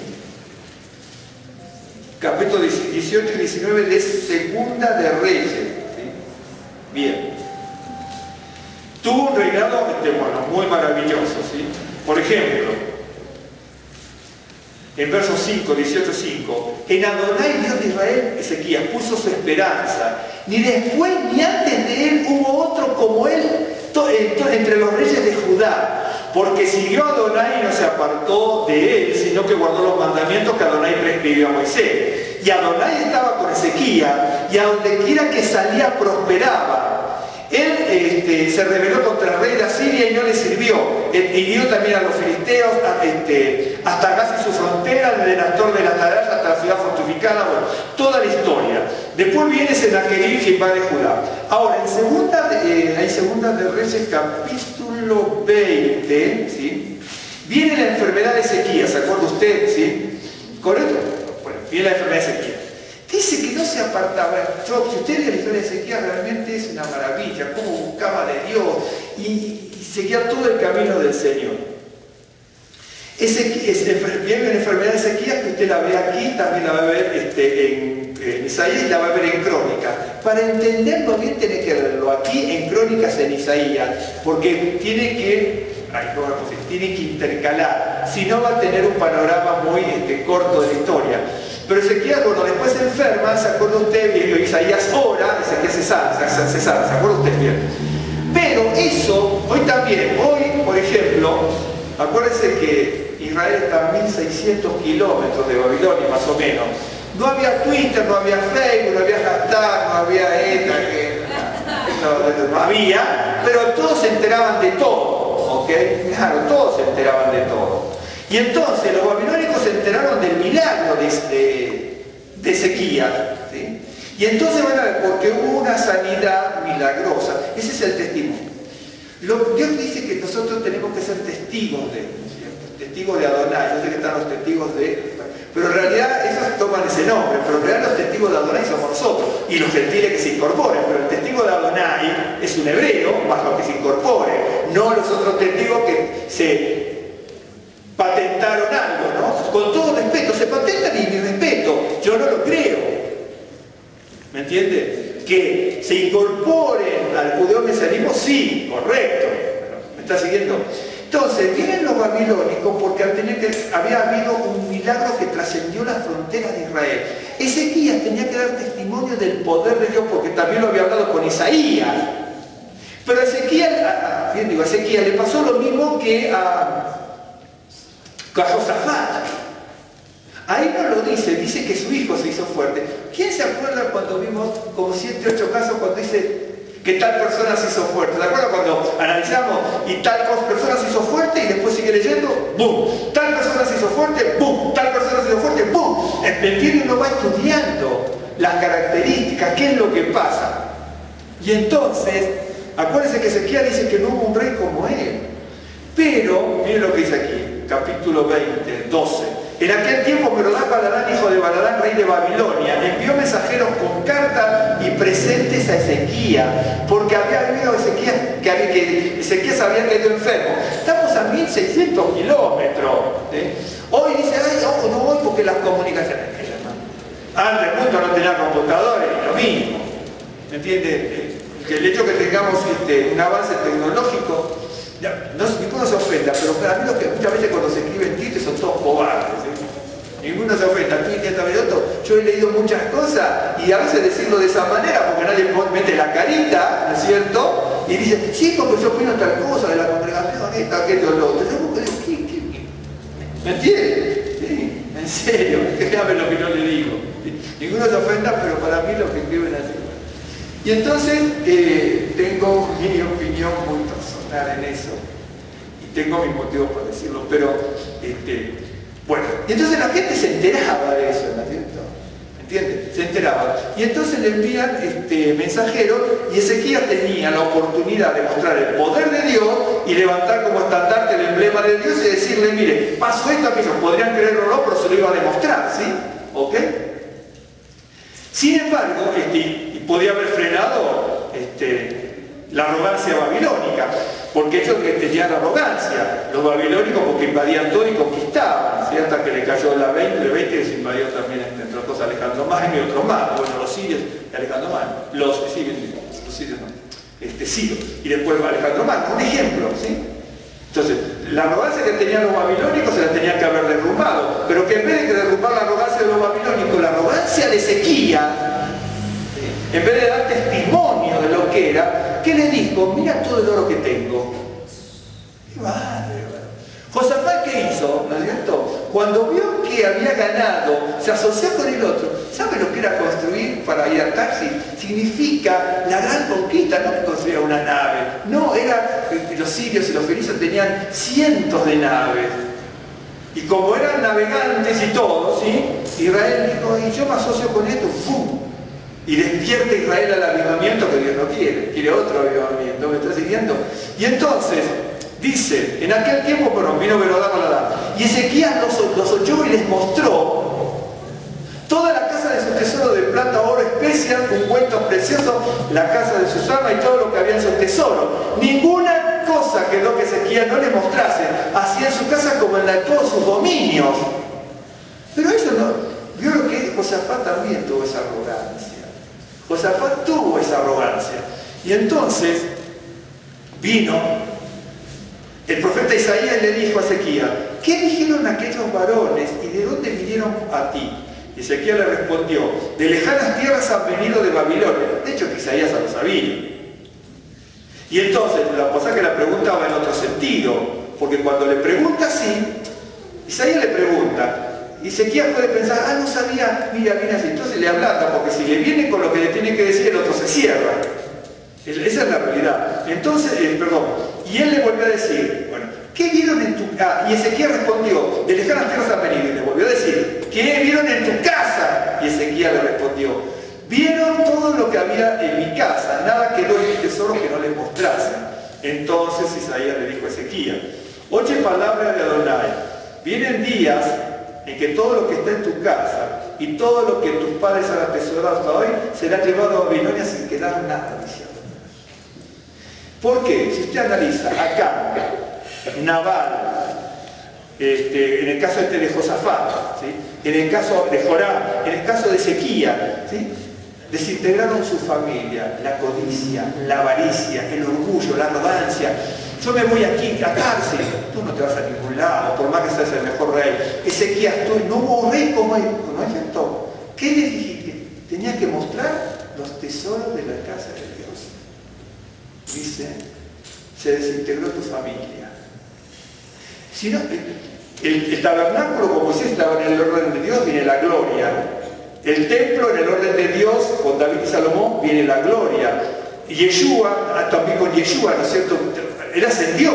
Capítulo 18 y 19 de Segunda de Reyes, ¿sí? Bien. Tuvo un reinado, muy maravilloso, ¿sí? Por ejemplo, en versos 5, 18:5, en Adonai, Dios de Israel, Ezequías puso su esperanza. Ni después ni antes de él hubo otro como él entre los reyes de Judá, porque siguió a Adonai y no se apartó de él, sino que guardó los mandamientos que Adonai prescribió a Moisés. Y Adonai estaba con Ezequías, y a donde quiera que salía prosperaba. Él se rebeló contra el rey de Asiria y no le sirvió. Hirió también a los filisteos, hasta casi su frontera, desde Nastor de la Atalaya hasta la ciudad fortificada, bueno, toda la historia. Después viene Senaquerib y va de Judá. Ahora, en Segunda de Reyes, capítulo 20, ¿sí? Viene la enfermedad de Ezequías, ¿se acuerda usted? ¿Sí? ¿Correcto? Bueno, viene la enfermedad de Ezequías. Dice que no se apartaba. Si usted lee la historia de Ezequías, realmente es una maravilla, cómo buscaba de Dios y seguía todo el camino del Señor. Viene una enfermedad de Ezequías que usted la ve aquí, también la va a ver en Isaías y la va a ver en Crónicas. Para entenderlo bien tiene que verlo aquí en Crónicas, en Isaías, porque tiene que intercalar terminar, si no va a tener un panorama muy corto de la historia. Pero Ezequías, bueno, después se enferma, ¿se acuerda usted? Y Isaías ora, Ezequías se sana, ¿se acuerda usted bien? Pero eso, hoy también, por ejemplo, acuérdense que Israel está a 1600 kilómetros de Babilonia, más o menos. No había Twitter, no había Facebook, no había hashtag, no había ETA, no había, pero todos se enteraban de todo, ¿ok? Claro, todos se enteraban de todo. Y entonces los babilónicos se enteraron del milagro de Ezequías, ¿sí? Y entonces van a ver, porque hubo una sanidad milagrosa. Ese es el testimonio. Dios dice que nosotros tenemos que ser testigos de, ¿cierto? Testigos de Adonai. Yo sé que están los testigos de... Pero en realidad esos toman ese nombre, pero en realidad los testigos de Adonai somos nosotros, y los gentiles que se incorporen, pero el testigo de Adonai es un hebreo, más los que se incorporen, no los otros testigos que se patentaron algo, ¿no? Con todo respeto, se patentan y mi respeto, yo no lo creo. ¿Me entiende? Que se incorporen al judeo-mesianismo, sí, correcto. ¿Me está siguiendo? Entonces, vienen los babilónicos porque había habido un milagro que trascendió las fronteras de Israel. Ezequías tenía que dar testimonio del poder de Dios porque también lo había hablado con Isaías. Pero a Ezequías le pasó lo mismo que a Josafat. Ahí no lo dice que su hijo se hizo fuerte. ¿Quién se acuerda cuando vimos como 7 u 8 casos cuando dice que tal persona se hizo fuerte? ¿Se acuerdan cuando analizamos y tal persona se hizo fuerte y después sigue leyendo? ¡Bum! Tal persona se hizo fuerte, ¡bum! Tal persona se hizo fuerte, ¡bum! Y uno va estudiando las características, qué es lo que pasa. Y entonces, acuérdense que Ezequías dice que no hubo un rey como él. Pero, miren lo que dice aquí, capítulo 20, 12. En aquel tiempo Merodach-Baladán, hijo de Baladán, rey de Babilonia, envió mensajeros con cartas y presentes a Ezequías, porque había habido que Ezequías había caído enfermo. Estamos a 1600 kilómetros. Hoy dice, no voy porque las comunicaciones. Antes el mundo no tenía computadores, lo mismo. ¿Me entiende? Que el hecho que tengamos un avance tecnológico, ninguno se ofenda, pero para mí lo que muchas veces cuando se escriben títulos son todos cobardes, ¿sí? Ninguno se ofenda. Yo he leído muchas cosas y a veces decirlo de esa manera porque nadie mete la carita, ¿no es cierto? Y dice, sí, porque yo opino tal cosa de la congregación, aquello, lo otro. ¿Me entiendes? Sí, en serio, créame lo que no le digo. Ninguno se ofenda, pero para mí lo que escriben así. Y entonces tengo mi opinión muy personal en eso y tengo mis motivos para decirlo, pero bueno, y entonces la gente se enteraba de eso, ¿no es cierto? ¿Entiendes? Se enteraba. Y entonces le envían mensajeros y Ezequías tenía la oportunidad de mostrar el poder de Dios y levantar como estandarte el emblema de Dios y decirle, mire, pasó esto, aquellos podrían creerlo o no, pero se lo iba a demostrar, ¿sí? ¿Ok? Sin embargo, podía haber frenado la arrogancia babilónica, porque ellos tenían arrogancia, los babilónicos porque invadían todo y conquistaban, ¿sí? Hasta que le cayó la 20 que se invadió también, entre otros, Alejandro Magno y otros más, bueno, los sirios y Alejandro Magno, los sirios no, Ciro, y después Alejandro Magno, un ejemplo, ¿sí? Entonces, la arrogancia que tenían los babilónicos se la tenían que haber derrumbado, pero que en vez de derrumbar la arrogancia de los babilónicos, la arrogancia de Ezequías, en vez de dar testimonio de lo que era, ¿qué le dijo? Mira todo el oro que tengo. ¡Qué madre! Josafat, ¿qué hizo? ¿No es cierto? Cuando vio que había ganado, se asoció con el otro. ¿Sabe lo que era construir para ir a Tarsis? Significa la gran conquista, no que construía una nave. No, era los sirios y los fenicios tenían cientos de naves. Y como eran navegantes y todo, ¿sí? Israel dijo, y yo me asocio con esto, ¡fum! Y despierta Israel al avivamiento que Dios no quiere otro avivamiento, ¿me está siguiendo? Y entonces, dice, en aquel tiempo, bueno, vino Merodach-Baladán, y Ezequías los oyó y les mostró toda la casa de su tesoro de plata, oro, especias, ungüentos preciosos, la casa de Susana y todo lo que había en su tesoro. Ninguna cosa que lo que Ezequías no le mostrase, así en su casa como en la de todos sus dominios. Pero eso no, yo creo que Josafat también tuvo esa arrogancia. Josafat tuvo esa arrogancia. Y entonces vino El profeta Isaías le dijo a Ezequías, ¿qué dijeron aquellos varones y de dónde vinieron a ti? Y Ezequías le respondió, de lejanas tierras han venido de Babilonia. De hecho, que Isaías ya lo sabía. Y entonces, la cosa que la pregunta va en otro sentido, porque cuando le pregunta así, Isaías le pregunta, y Ezequías puede pensar, no sabía, mira, viene así. Entonces le ablanda, porque si le viene con lo que le tiene que decir, el otro se cierra. Esa es la realidad. Entonces, y él le volvió a decir, bueno, ¿qué vieron en tu casa? Y Ezequías respondió, de lejanas tierras han venido. Y le volvió a decir, ¿qué vieron en tu casa? Y Ezequías le respondió, vieron todo lo que había en mi casa, nada quedó en mi tesoro que no les mostrase. Entonces Isaías le dijo a Ezequías, oye palabra de Adonai, vienen días en que todo lo que está en tu casa y todo lo que tus padres han atesorado hasta hoy será llevado a Babilonia sin quedar nada, dice. ¿Por qué? Si usted analiza acá, Nabal, en el caso de Josafat, ¿sí? En el caso de Joram, en el caso de Ezequías, ¿sí? Desintegraron su familia, la codicia, la avaricia, el orgullo, la arrogancia. Yo me voy aquí a cárcel, tú no te vas a ningún lado, por más que seas el mejor rey. Ezequías, tú no hubo rey como Egipto. ¿Qué le dijiste? Tenía que mostrar los tesoros de la casa de Dios. Dice, se desintegró tu familia. Si no, el tabernáculo, como si estaba en el orden de Dios, viene la gloria. El templo, en el orden de Dios, con David y Salomón, viene la gloria. Yeshua, también con Yeshua, ¿no es cierto? Él ascendió,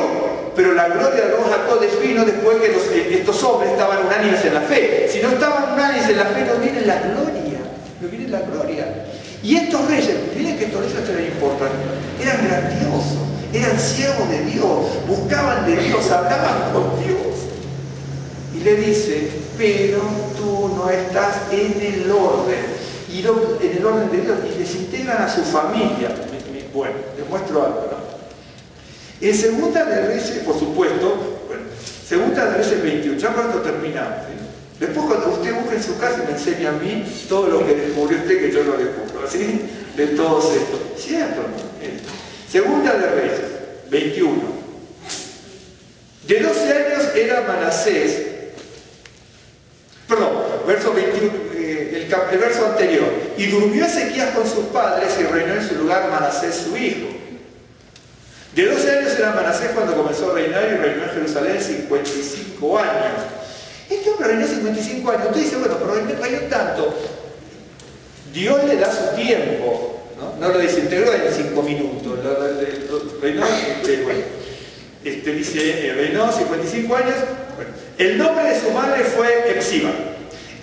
pero la gloria de los Jacob vino después que estos hombres estaban unánimes en la fe. Si no estaban unánimes en la fe, no viene la gloria. No viene la gloria. Y estos reyes, miren que estos reyes eran importantes, eran grandiosos, eran siervos de Dios, buscaban de Dios, hablaban con Dios. Y le dice, pero tú no estás en el orden, y en el orden de Dios, y desintegran a su familia. Bueno, les muestro algo, ¿no? En Segunda de Reyes, por supuesto, bueno, Segunda de Reyes 21, ya cuando terminamos, ¿sí? Después cuando usted busca en su casa y me enseña a mí todo lo que descubrió usted que yo no descubro, ¿sí? De todos estos. ¿Cierto? Segunda de Reyes 21. De 12 años era Manasés, perdón, verso 21, el verso anterior. Y durmió Ezequías con sus padres y reinó en su lugar Manasés su hijo. De 12 años era Manasés cuando comenzó a reinar y reinó en Jerusalén 55 años. Este hombre reinó 55 años. Usted dice, bueno, pero reinó tanto. Dios le da su tiempo, ¿no? No lo desintegró en 5 minutos. Reinó, dice, reinó 55 años. Bueno, el nombre de su madre fue Epsiba.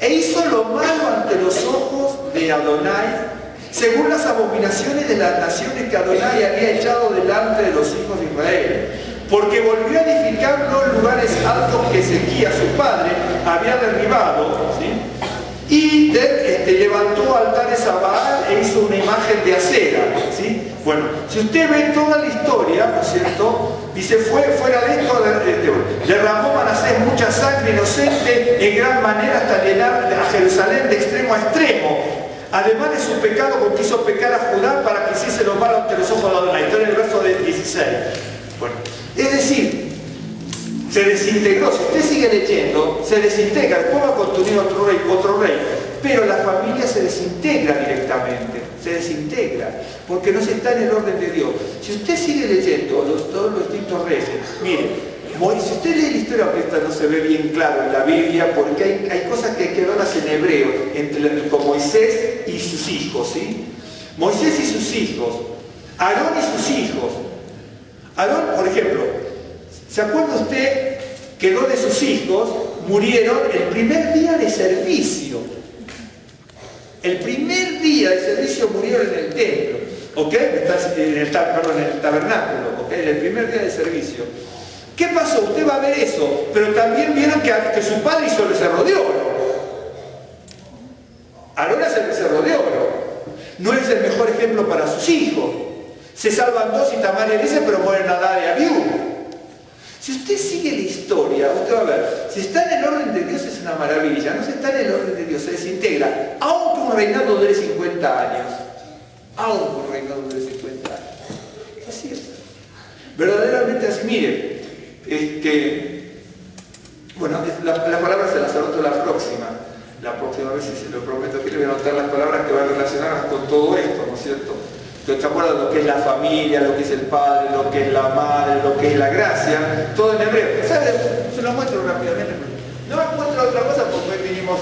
E hizo lo malo ante los ojos de Adonai, según las abominaciones de las naciones que Adonai había echado delante de los hijos de Israel. Porque volvió a edificar los lugares altos que Ezequías, su padre, había derribado, ¿sí? Y levantó altares a Baal e hizo una imagen de acera, ¿sí? Bueno, si usted ve toda la historia, ¿no es cierto? Dice, fuera de esto, derramó Manasés mucha sangre inocente en gran manera hasta llenar a Jerusalén de extremo a extremo. Además de su pecado, porque hizo pecar a Judá para que hiciese lo malo ante los ojos de Adonai. Esto en el verso 16. Bueno, es decir, se desintegró. Si usted sigue leyendo, se desintegra. Después va a continuar otro rey. Pero la familia se desintegra directamente. Se desintegra. Porque no se está en el orden de Dios. Si usted sigue leyendo todos los distintos reyes, mire, si usted lee la historia, aunque esta no se ve bien claro en la Biblia, porque hay cosas que hay que verlas en hebreo, con Moisés y sus hijos, ¿sí? Moisés y sus hijos, Aarón y sus hijos. Aarón, por ejemplo, ¿se acuerda usted que 2 de sus hijos murieron el primer día de servicio? El primer día de servicio murieron en el templo, ¿ok? En el tabernáculo, ¿ok? En el primer día de servicio. ¿Qué pasó? Usted va a ver eso, pero también vieron que su padre hizo el becerro de oro. Aarón es el becerro de oro. No es el mejor ejemplo para sus hijos. Se salvan 2 y Tamar y Elisa, pero mueren Nadab y Abiú. Si usted sigue la historia, usted va a ver, si está en el orden de Dios es una maravilla, no se está en el orden de Dios, se desintegra, aunque un reinado dure 50 años. Aunque un reinado dure 50 años. Así es. Verdaderamente así, miren. Bueno, las palabras se las anoto la próxima vez, si se lo prometo, que le voy a anotar las palabras que van relacionadas con todo esto, ¿no es cierto? ¿Te acuerdas de lo que es la familia, lo que es el padre, lo que es la madre, lo que es la gracia? Todo en hebreo. ¿Sabes? Se lo muestro rápidamente. No me muestro otra cosa porque hoy vinimos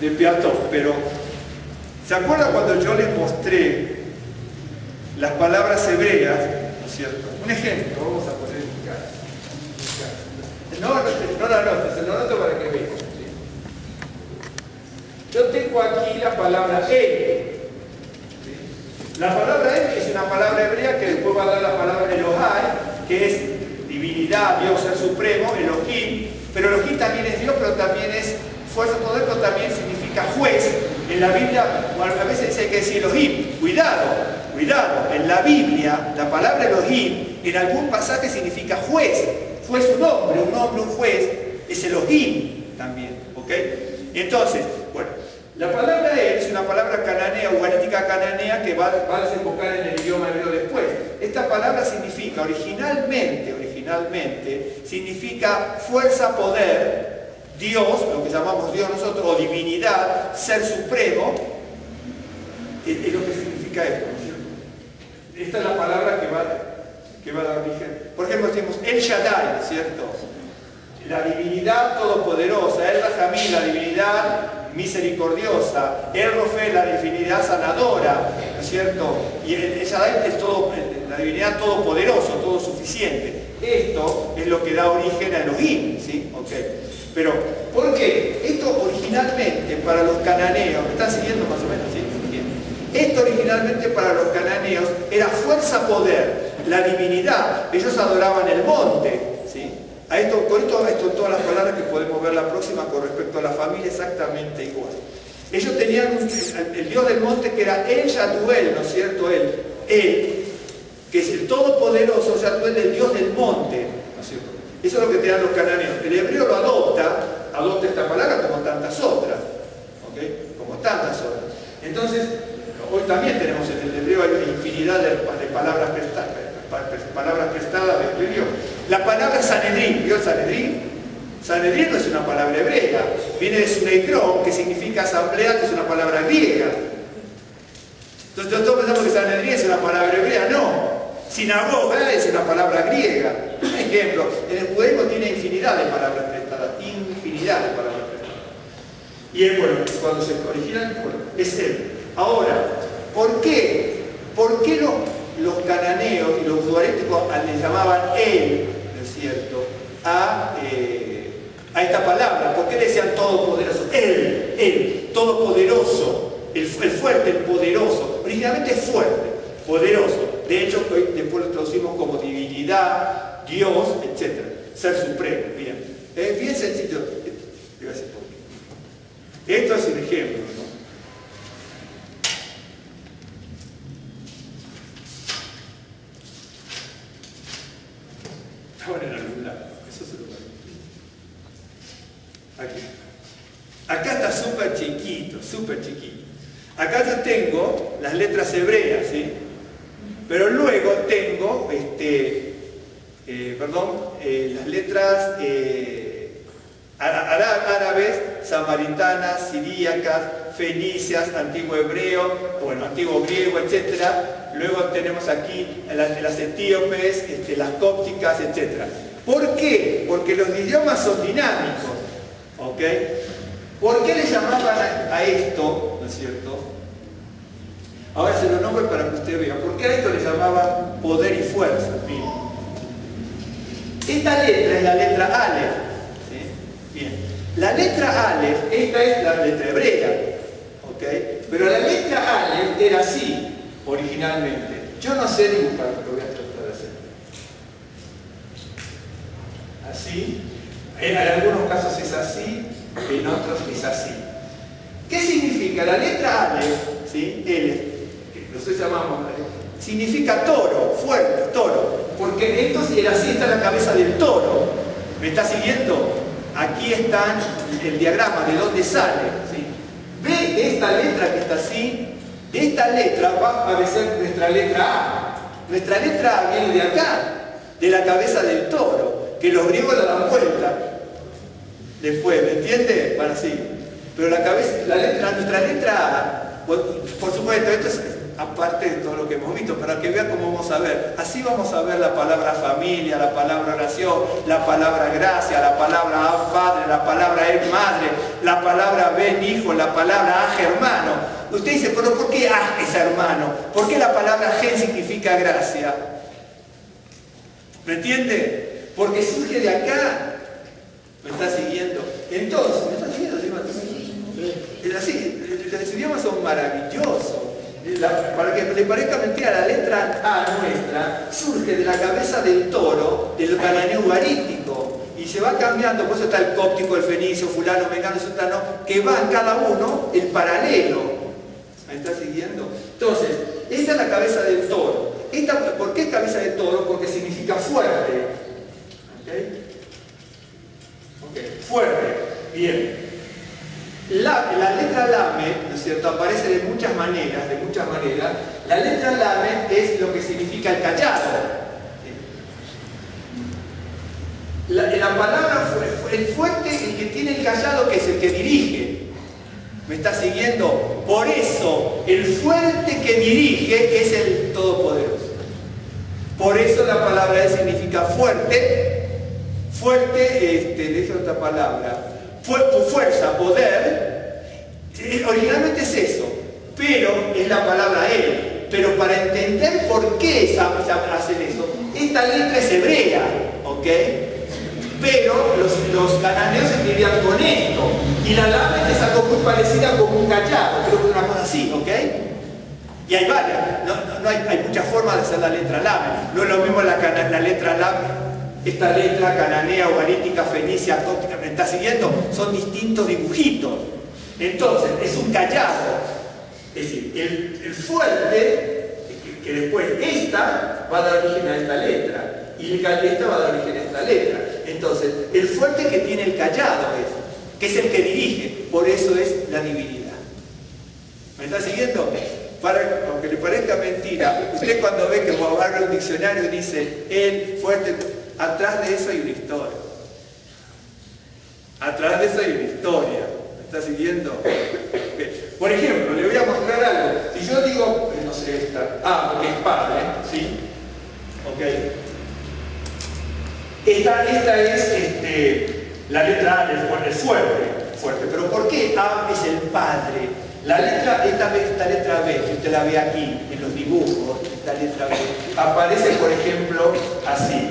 de peatón, pero ¿se acuerdan cuando yo les mostré las palabras hebreas? ¿No es cierto? Un ejemplo, vamos a poner en mi casa. No la notas, se lo anoto para que vean. ¿Sí? Yo tengo aquí la palabra El. ¿Sí? La palabra El es una palabra hebrea que después va a dar la palabra Elohai, que es divinidad, Dios, ser supremo, Elohim. Pero Elohim también es Dios, pero también es fuerza, poder, pero también significa juez. En la Biblia, a veces dice que es Elohim. Cuidado. En la Biblia, la palabra Elohim, en algún pasaje significa juez. Juez un juez, es Elohim también, ¿ok? Entonces, bueno, la palabra él es una palabra cananea, ugarítica cananea, que va a desembocar en el idioma hebreo después. Esta palabra significa, originalmente, significa fuerza, poder, Dios, lo que llamamos Dios nosotros, o divinidad, ser supremo, es lo que significa esto, ¿no es cierto? Esta es la palabra que va a dar origen. Por ejemplo, decimos El Shaddai, ¿cierto? La divinidad todopoderosa, El Rahamim, la divinidad misericordiosa, El Rofe, la divinidad sanadora, ¿no es cierto? Y el Shaddai es la divinidad todopoderoso, todo suficiente. Esto es lo que da origen a Elohim, ¿sí? Ok. Pero, ¿por qué? Esto originalmente para los cananeos, ¿me están siguiendo más o menos? ¿Sí? Esto originalmente para los cananeos era fuerza, poder, la divinidad. Ellos adoraban el monte, ¿sí? Con esto todas las palabras que podemos ver la próxima con respecto a la familia exactamente igual. Ellos tenían el dios del monte que era El Yaduel, ¿no es cierto? Él, que es el todopoderoso, Yaduel, el dios del monte, ¿no es cierto? Eso es lo que tenían los cananeos. El hebreo lo adopta esta palabra como tantas otras, ¿ok? Como tantas otras. Entonces, hoy también tenemos en el hebreo hay infinidad de palabras prestadas del hebreo. La palabra Sanedrín, ¿vio el Sanedrín? Sanedrín no es una palabra hebrea, viene de Suneikron, que significa asamblea, que es una palabra griega. Entonces todos pensamos que Sanedrín es una palabra hebrea, no. Sinagoga es una palabra griega. Por ejemplo, en el judaísmo tiene infinidad de palabras prestadas, Y él, bueno, cuando se originan, bueno, es él. Ahora, ¿por qué los cananeos y los ugaríticos le llamaban él, ¿no es cierto?, a esta palabra? ¿Por qué le decían todopoderoso? Él, todopoderoso, el fuerte, el poderoso. Originalmente es fuerte, poderoso. De hecho, después lo traducimos como divinidad, Dios, etc. Ser supremo. Bien. Es bien sencillo. Esto es un ejemplo, ¿no? Estaban en algún lado. Eso se lo va a Aquí. Acá está súper chiquito. Acá yo tengo las letras hebreas, ¿sí? Pero luego tengo las letras árabes, samaritanas, siríacas, fenicias, antiguo hebreo, bueno, antiguo griego, etc. Luego tenemos aquí las etíopes, las cópticas, etc. ¿Por qué? Porque los idiomas son dinámicos, ¿ok? ¿Por qué le llamaban a esto, ¿no es cierto? Ahora se lo nombro para que usted vea. ¿Por qué a esto le llamaban poder y fuerza? Miren. Esta letra es la letra Aleph. ¿Sí? Bien. La letra Aleph, esta es la letra hebrea. ¿Ok? Pero la letra Aleph era así, originalmente. Yo no sé dibujar, lo voy a tratar de hacer. Así. En algunos casos es así, en otros es así. ¿Qué significa? La letra Aleph, ¿sí? Nosotros llamamos, significa toro, fuerte, toro. Porque esto era así, está la cabeza del toro. ¿Me está siguiendo? Aquí está el diagrama de dónde sale. ¿Sí? ¿Ve esta letra que está así? De esta letra va a aparecer nuestra letra A. Nuestra letra A viene de acá. de la cabeza del toro, que los griegos la dan vuelta. Después, ¿me entiende? Bueno, sí. Pero nuestra letra A, por supuesto, esto es aparte de todo lo que hemos visto, para que vean cómo vamos a ver. Así vamos a ver la palabra familia, la palabra oración, la palabra gracia, la palabra A, padre, la palabra E, madre, la palabra Ben, hijo, la palabra Aj, hermano. Usted dice, pero ¿por qué Aj es hermano? ¿Por qué la palabra Gen significa gracia? ¿Me entiende? Porque surge de acá. ¿Me está siguiendo? Entonces, ¿me está siguiendo? Es así, los idiomas son maravillosos. Para que le parezca mentira, la letra A nuestra surge de la cabeza del toro, del cananeo ugarítico, y se va cambiando, por eso está el cóptico, el fenicio, fulano, mengano, sultano, que van cada uno en paralelo. ¿Me está siguiendo? Entonces, esta es la cabeza del toro. ¿Por qué cabeza del toro? Porque significa fuerte. ¿Ok? Fuerte. Bien. La letra Lame, ¿no es cierto?, aparece de muchas maneras. La letra Lame es lo que significa el callado. La palabra el fuerte, el que tiene el callado, que es el que dirige. ¿Me está siguiendo? Por eso, el fuerte que dirige es el Todopoderoso. Por eso la palabra E significa fuerte. Fuerte, le dice otra palabra. Fuerza, poder, originalmente es eso, pero es la palabra Él. Pero para entender por qué hacen eso, esta letra es hebrea, ¿ok? Pero los cananeos escribían con esto, y la lame es algo muy parecida como un callado, creo que es una cosa así, ¿ok? Y hay varias, hay muchas formas de hacer la letra lame. No es lo mismo la letra lame. Esta letra cananea, ugarítica, fenicia, cóptica, ¿me está siguiendo? Son distintos dibujitos. Entonces, es un callado. Es decir, el fuerte, que después esta va a dar origen a esta letra, y esta va a dar origen a esta letra. Entonces, el fuerte que tiene el callado que es el que dirige, por eso es la divinidad. ¿Me está siguiendo? Aunque le parezca mentira, usted cuando ve que agarra un diccionario y dice, el fuerte, atrás de eso hay una historia. Atrás de eso hay una historia. ¿Me está siguiendo? Por ejemplo, le voy a mostrar algo. Si yo digo, no sé, esta, porque es padre, ¿sí? Ok. Esta es la letra A, el fuerte. Pero ¿por qué A es el padre? Esta letra B, si usted la ve aquí, en los dibujos, esta letra B, aparece, por ejemplo, así.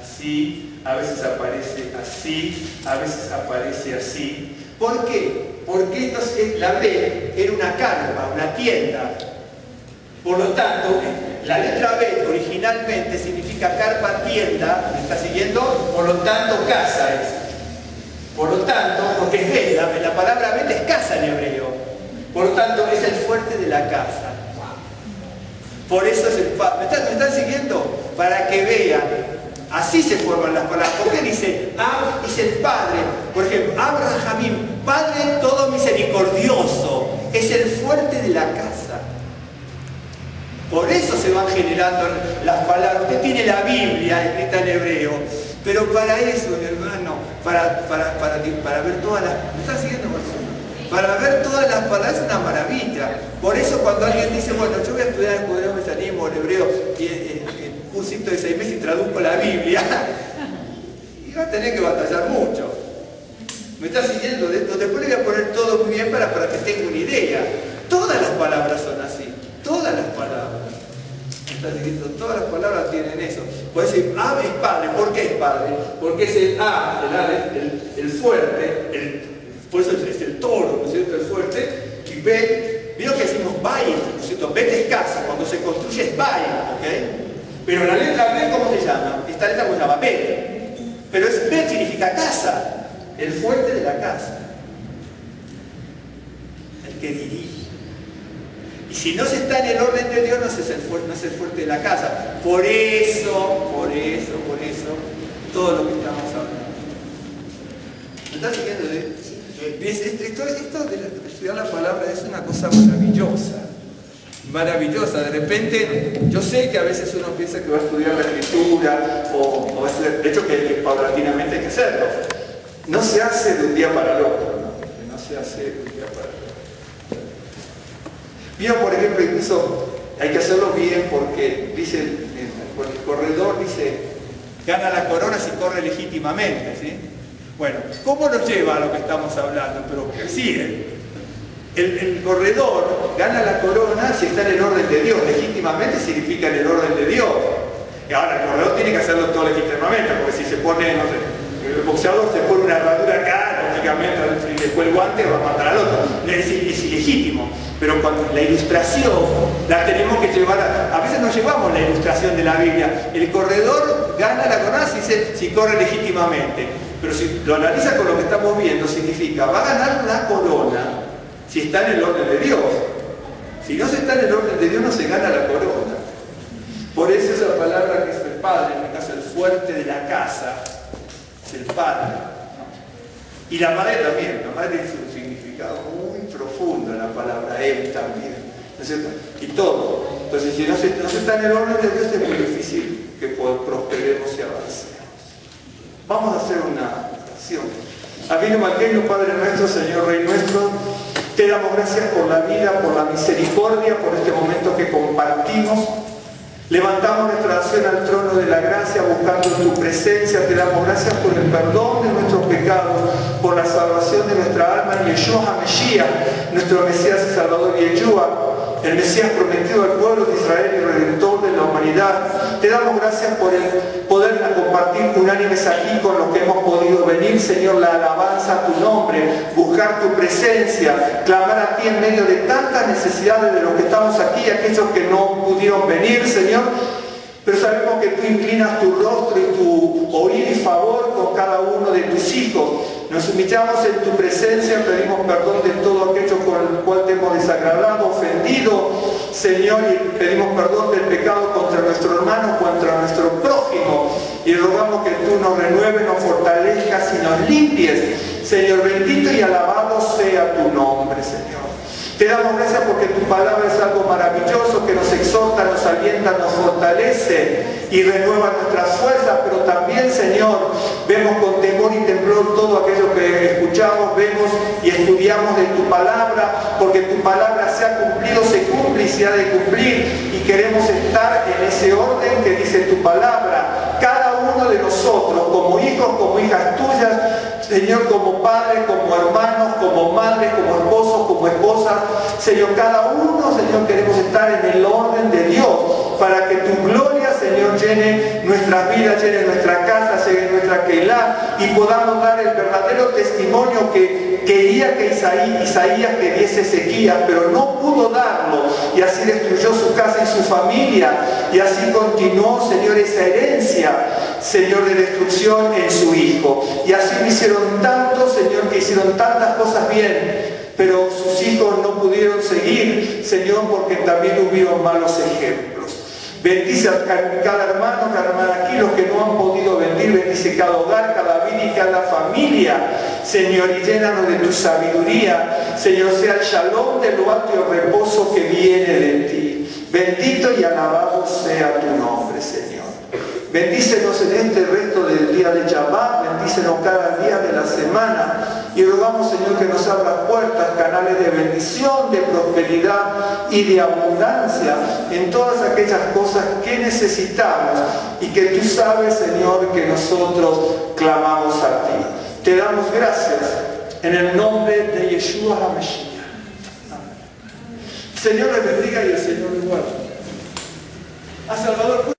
Así, a veces aparece así, a veces aparece así. ¿Por qué? Porque la B era una carpa, una tienda. Por lo tanto, la letra B originalmente significa carpa, tienda, ¿me está siguiendo? Por lo tanto, casa es. Por lo tanto, porque es B, la palabra Bet es casa en hebreo. Por lo tanto, es el fuerte de la casa. Por eso es el padre. ¿Me están siguiendo? Para que vean. Así se forman las palabras. ¿Por qué dice Ab es el padre? Por ejemplo, Abraham, padre todo misericordioso. Es el fuerte de la casa. Por eso se van generando las palabras. Usted tiene la Biblia escrita en hebreo. Pero para eso, mi hermano, para ver todas las... ¿Me están siguiendo? Para ver todas las palabras es una maravilla. Por eso cuando alguien dice, bueno, yo voy a estudiar el judeo, mesianismo, el hebreo, un ciclo de 6 meses y traduzco la Biblia, y va a tener que batallar mucho. ¿Me está siguiendo? Después le voy a poner todo muy bien para que tenga una idea. Todas las palabras son así. Todas las palabras. ¿Me está siguiendo? Todas las palabras tienen eso. Puede decir, A es padre. ¿Por qué es padre? Porque es el A, el fuerte, por eso es el toro, ¿no es cierto? El fuerte. Y Bet, ¿vieron que decimos Bayit? ¿No es cierto? Bet es casa, cuando se construye es Bayit, ¿ok? Pero la letra B, ¿cómo se llama? Esta letra se llama Bet. Pero Bet significa casa, el fuerte de la casa. El que dirige. Y si no se está en el orden de Dios, no es el fuerte de la casa. Por eso, todo lo que estamos hablando. ¿Me estás siguiendo? Esto de estudiar la palabra es una cosa maravillosa. maravillosa. De repente, yo sé que a veces uno piensa que va a estudiar la escritura, o de hecho que paulatinamente hay que hacerlo. No se hace de un día para el otro, ¿no? No se hace de un día para el otro. Vio, por ejemplo, incluso hay que hacerlo bien porque dice, el corredor dice, gana la corona si corre legítimamente, ¿sí? Bueno, ¿cómo nos lleva a lo que estamos hablando? Pero sí, el corredor gana la corona si está en el orden de Dios. Legítimamente significa en el orden de Dios. Y ahora, el corredor tiene que hacerlo todo legítimamente, porque si se pone, no sé, el boxeador se pone una armadura acá, lógicamente, y después el guante va a matar al otro. Es ilegítimo. Pero cuando la ilustración la tenemos que llevar, a veces no llevamos la ilustración de la Biblia. El corredor gana la corona si corre legítimamente. Pero si lo analiza con lo que estamos viendo, significa, va a ganar la corona si está en el orden de Dios. Si no se está en el orden de Dios, no se gana la corona. Por eso esa palabra que es el padre, en este caso el fuerte de la casa, es el padre, ¿no? Y la madre también. La madre tiene un significado muy profundo en la palabra él también, ¿no es cierto? Y todo. Entonces, si no se está en el orden de Dios, es muy difícil que prosperemos y avancemos. Vamos a hacer una oración. Abino Malqueño, Padre nuestro, Señor Rey nuestro, te damos gracias por la vida, por la misericordia, por este momento que compartimos. Levantamos nuestra oración al trono de la gracia, buscando tu presencia. Te damos gracias por el perdón de nuestros pecados, por la salvación de nuestra alma, Yeshua HaMashiach, nuestro Mesías y Salvador Yeshua, el Mesías prometido al pueblo de Israel y Redentor de la humanidad. Te damos gracias por el poder compartir unánimes aquí con los que hemos podido venir, Señor, la alabanza a tu nombre, buscar tu presencia, clamar a ti en medio de tantas necesidades de los que estamos aquí, aquellos que no pudieron venir, Señor. Pero sabemos que tú inclinas tu rostro y tu oído y favor con cada uno de tus hijos. Nos humillamos en tu presencia, pedimos perdón de todo aquello con el cual te hemos desagradado, ofendido, Señor, y pedimos perdón del pecado contra nuestro hermano, contra nuestro prójimo, y rogamos que tú nos renueves, nos fortalezcas y nos limpies. Señor, bendito y alabado sea tu nombre, Señor. Te damos gracias porque tu palabra es algo maravilloso que nos exhorta, nos alienta, nos fortalece y renueva nuestras fuerzas, pero también, Señor, vemos con temor y temblor todo aquello que escuchamos, vemos y estudiamos de tu palabra, porque tu palabra se ha cumplido, se cumple y se ha de cumplir, y queremos estar en ese orden que dice tu palabra. Cada uno de nosotros, como hijos, como hijas tuyas, Señor, como padres, como hermanos, como madres, como esposos, como esposas, Señor, cada uno, Señor, queremos estar en el orden de Dios, para que tu gloria, Señor, llene nuestras vidas, llene nuestra casa, llene nuestra Keilah, y podamos dar el verdadero testimonio que quería que Isaías que diese Ezequías, pero no pudo darlo, y así destruyó su casa y su familia, y así continuó, Señor, esa herencia, Señor, de destrucción en su hijo. Y así lo hicieron tantos, Señor, que hicieron tantas cosas bien, pero sus hijos no pudieron seguir, Señor, porque también hubieron malos ejemplos. Bendice a cada hermano, cada hermana aquí, los que no han podido venir, bendice cada hogar, cada vida y cada familia, Señor, y llénanos de tu sabiduría, Señor, sea el shalom de lo alto y el reposo que viene de ti. Bendito y alabado sea tu nombre, Señor. Bendícenos en este resto del día de Shabbat, bendícenos cada día de la semana, y rogamos, Señor, que nos abra puertas, canales de bendición, de prosperidad y de abundancia en todas aquellas cosas que necesitamos y que tú sabes, Señor, que nosotros clamamos a ti. Te damos gracias en el nombre de Yeshua HaMashiach. Señor les bendiga y el Señor les guarde. A Salvador,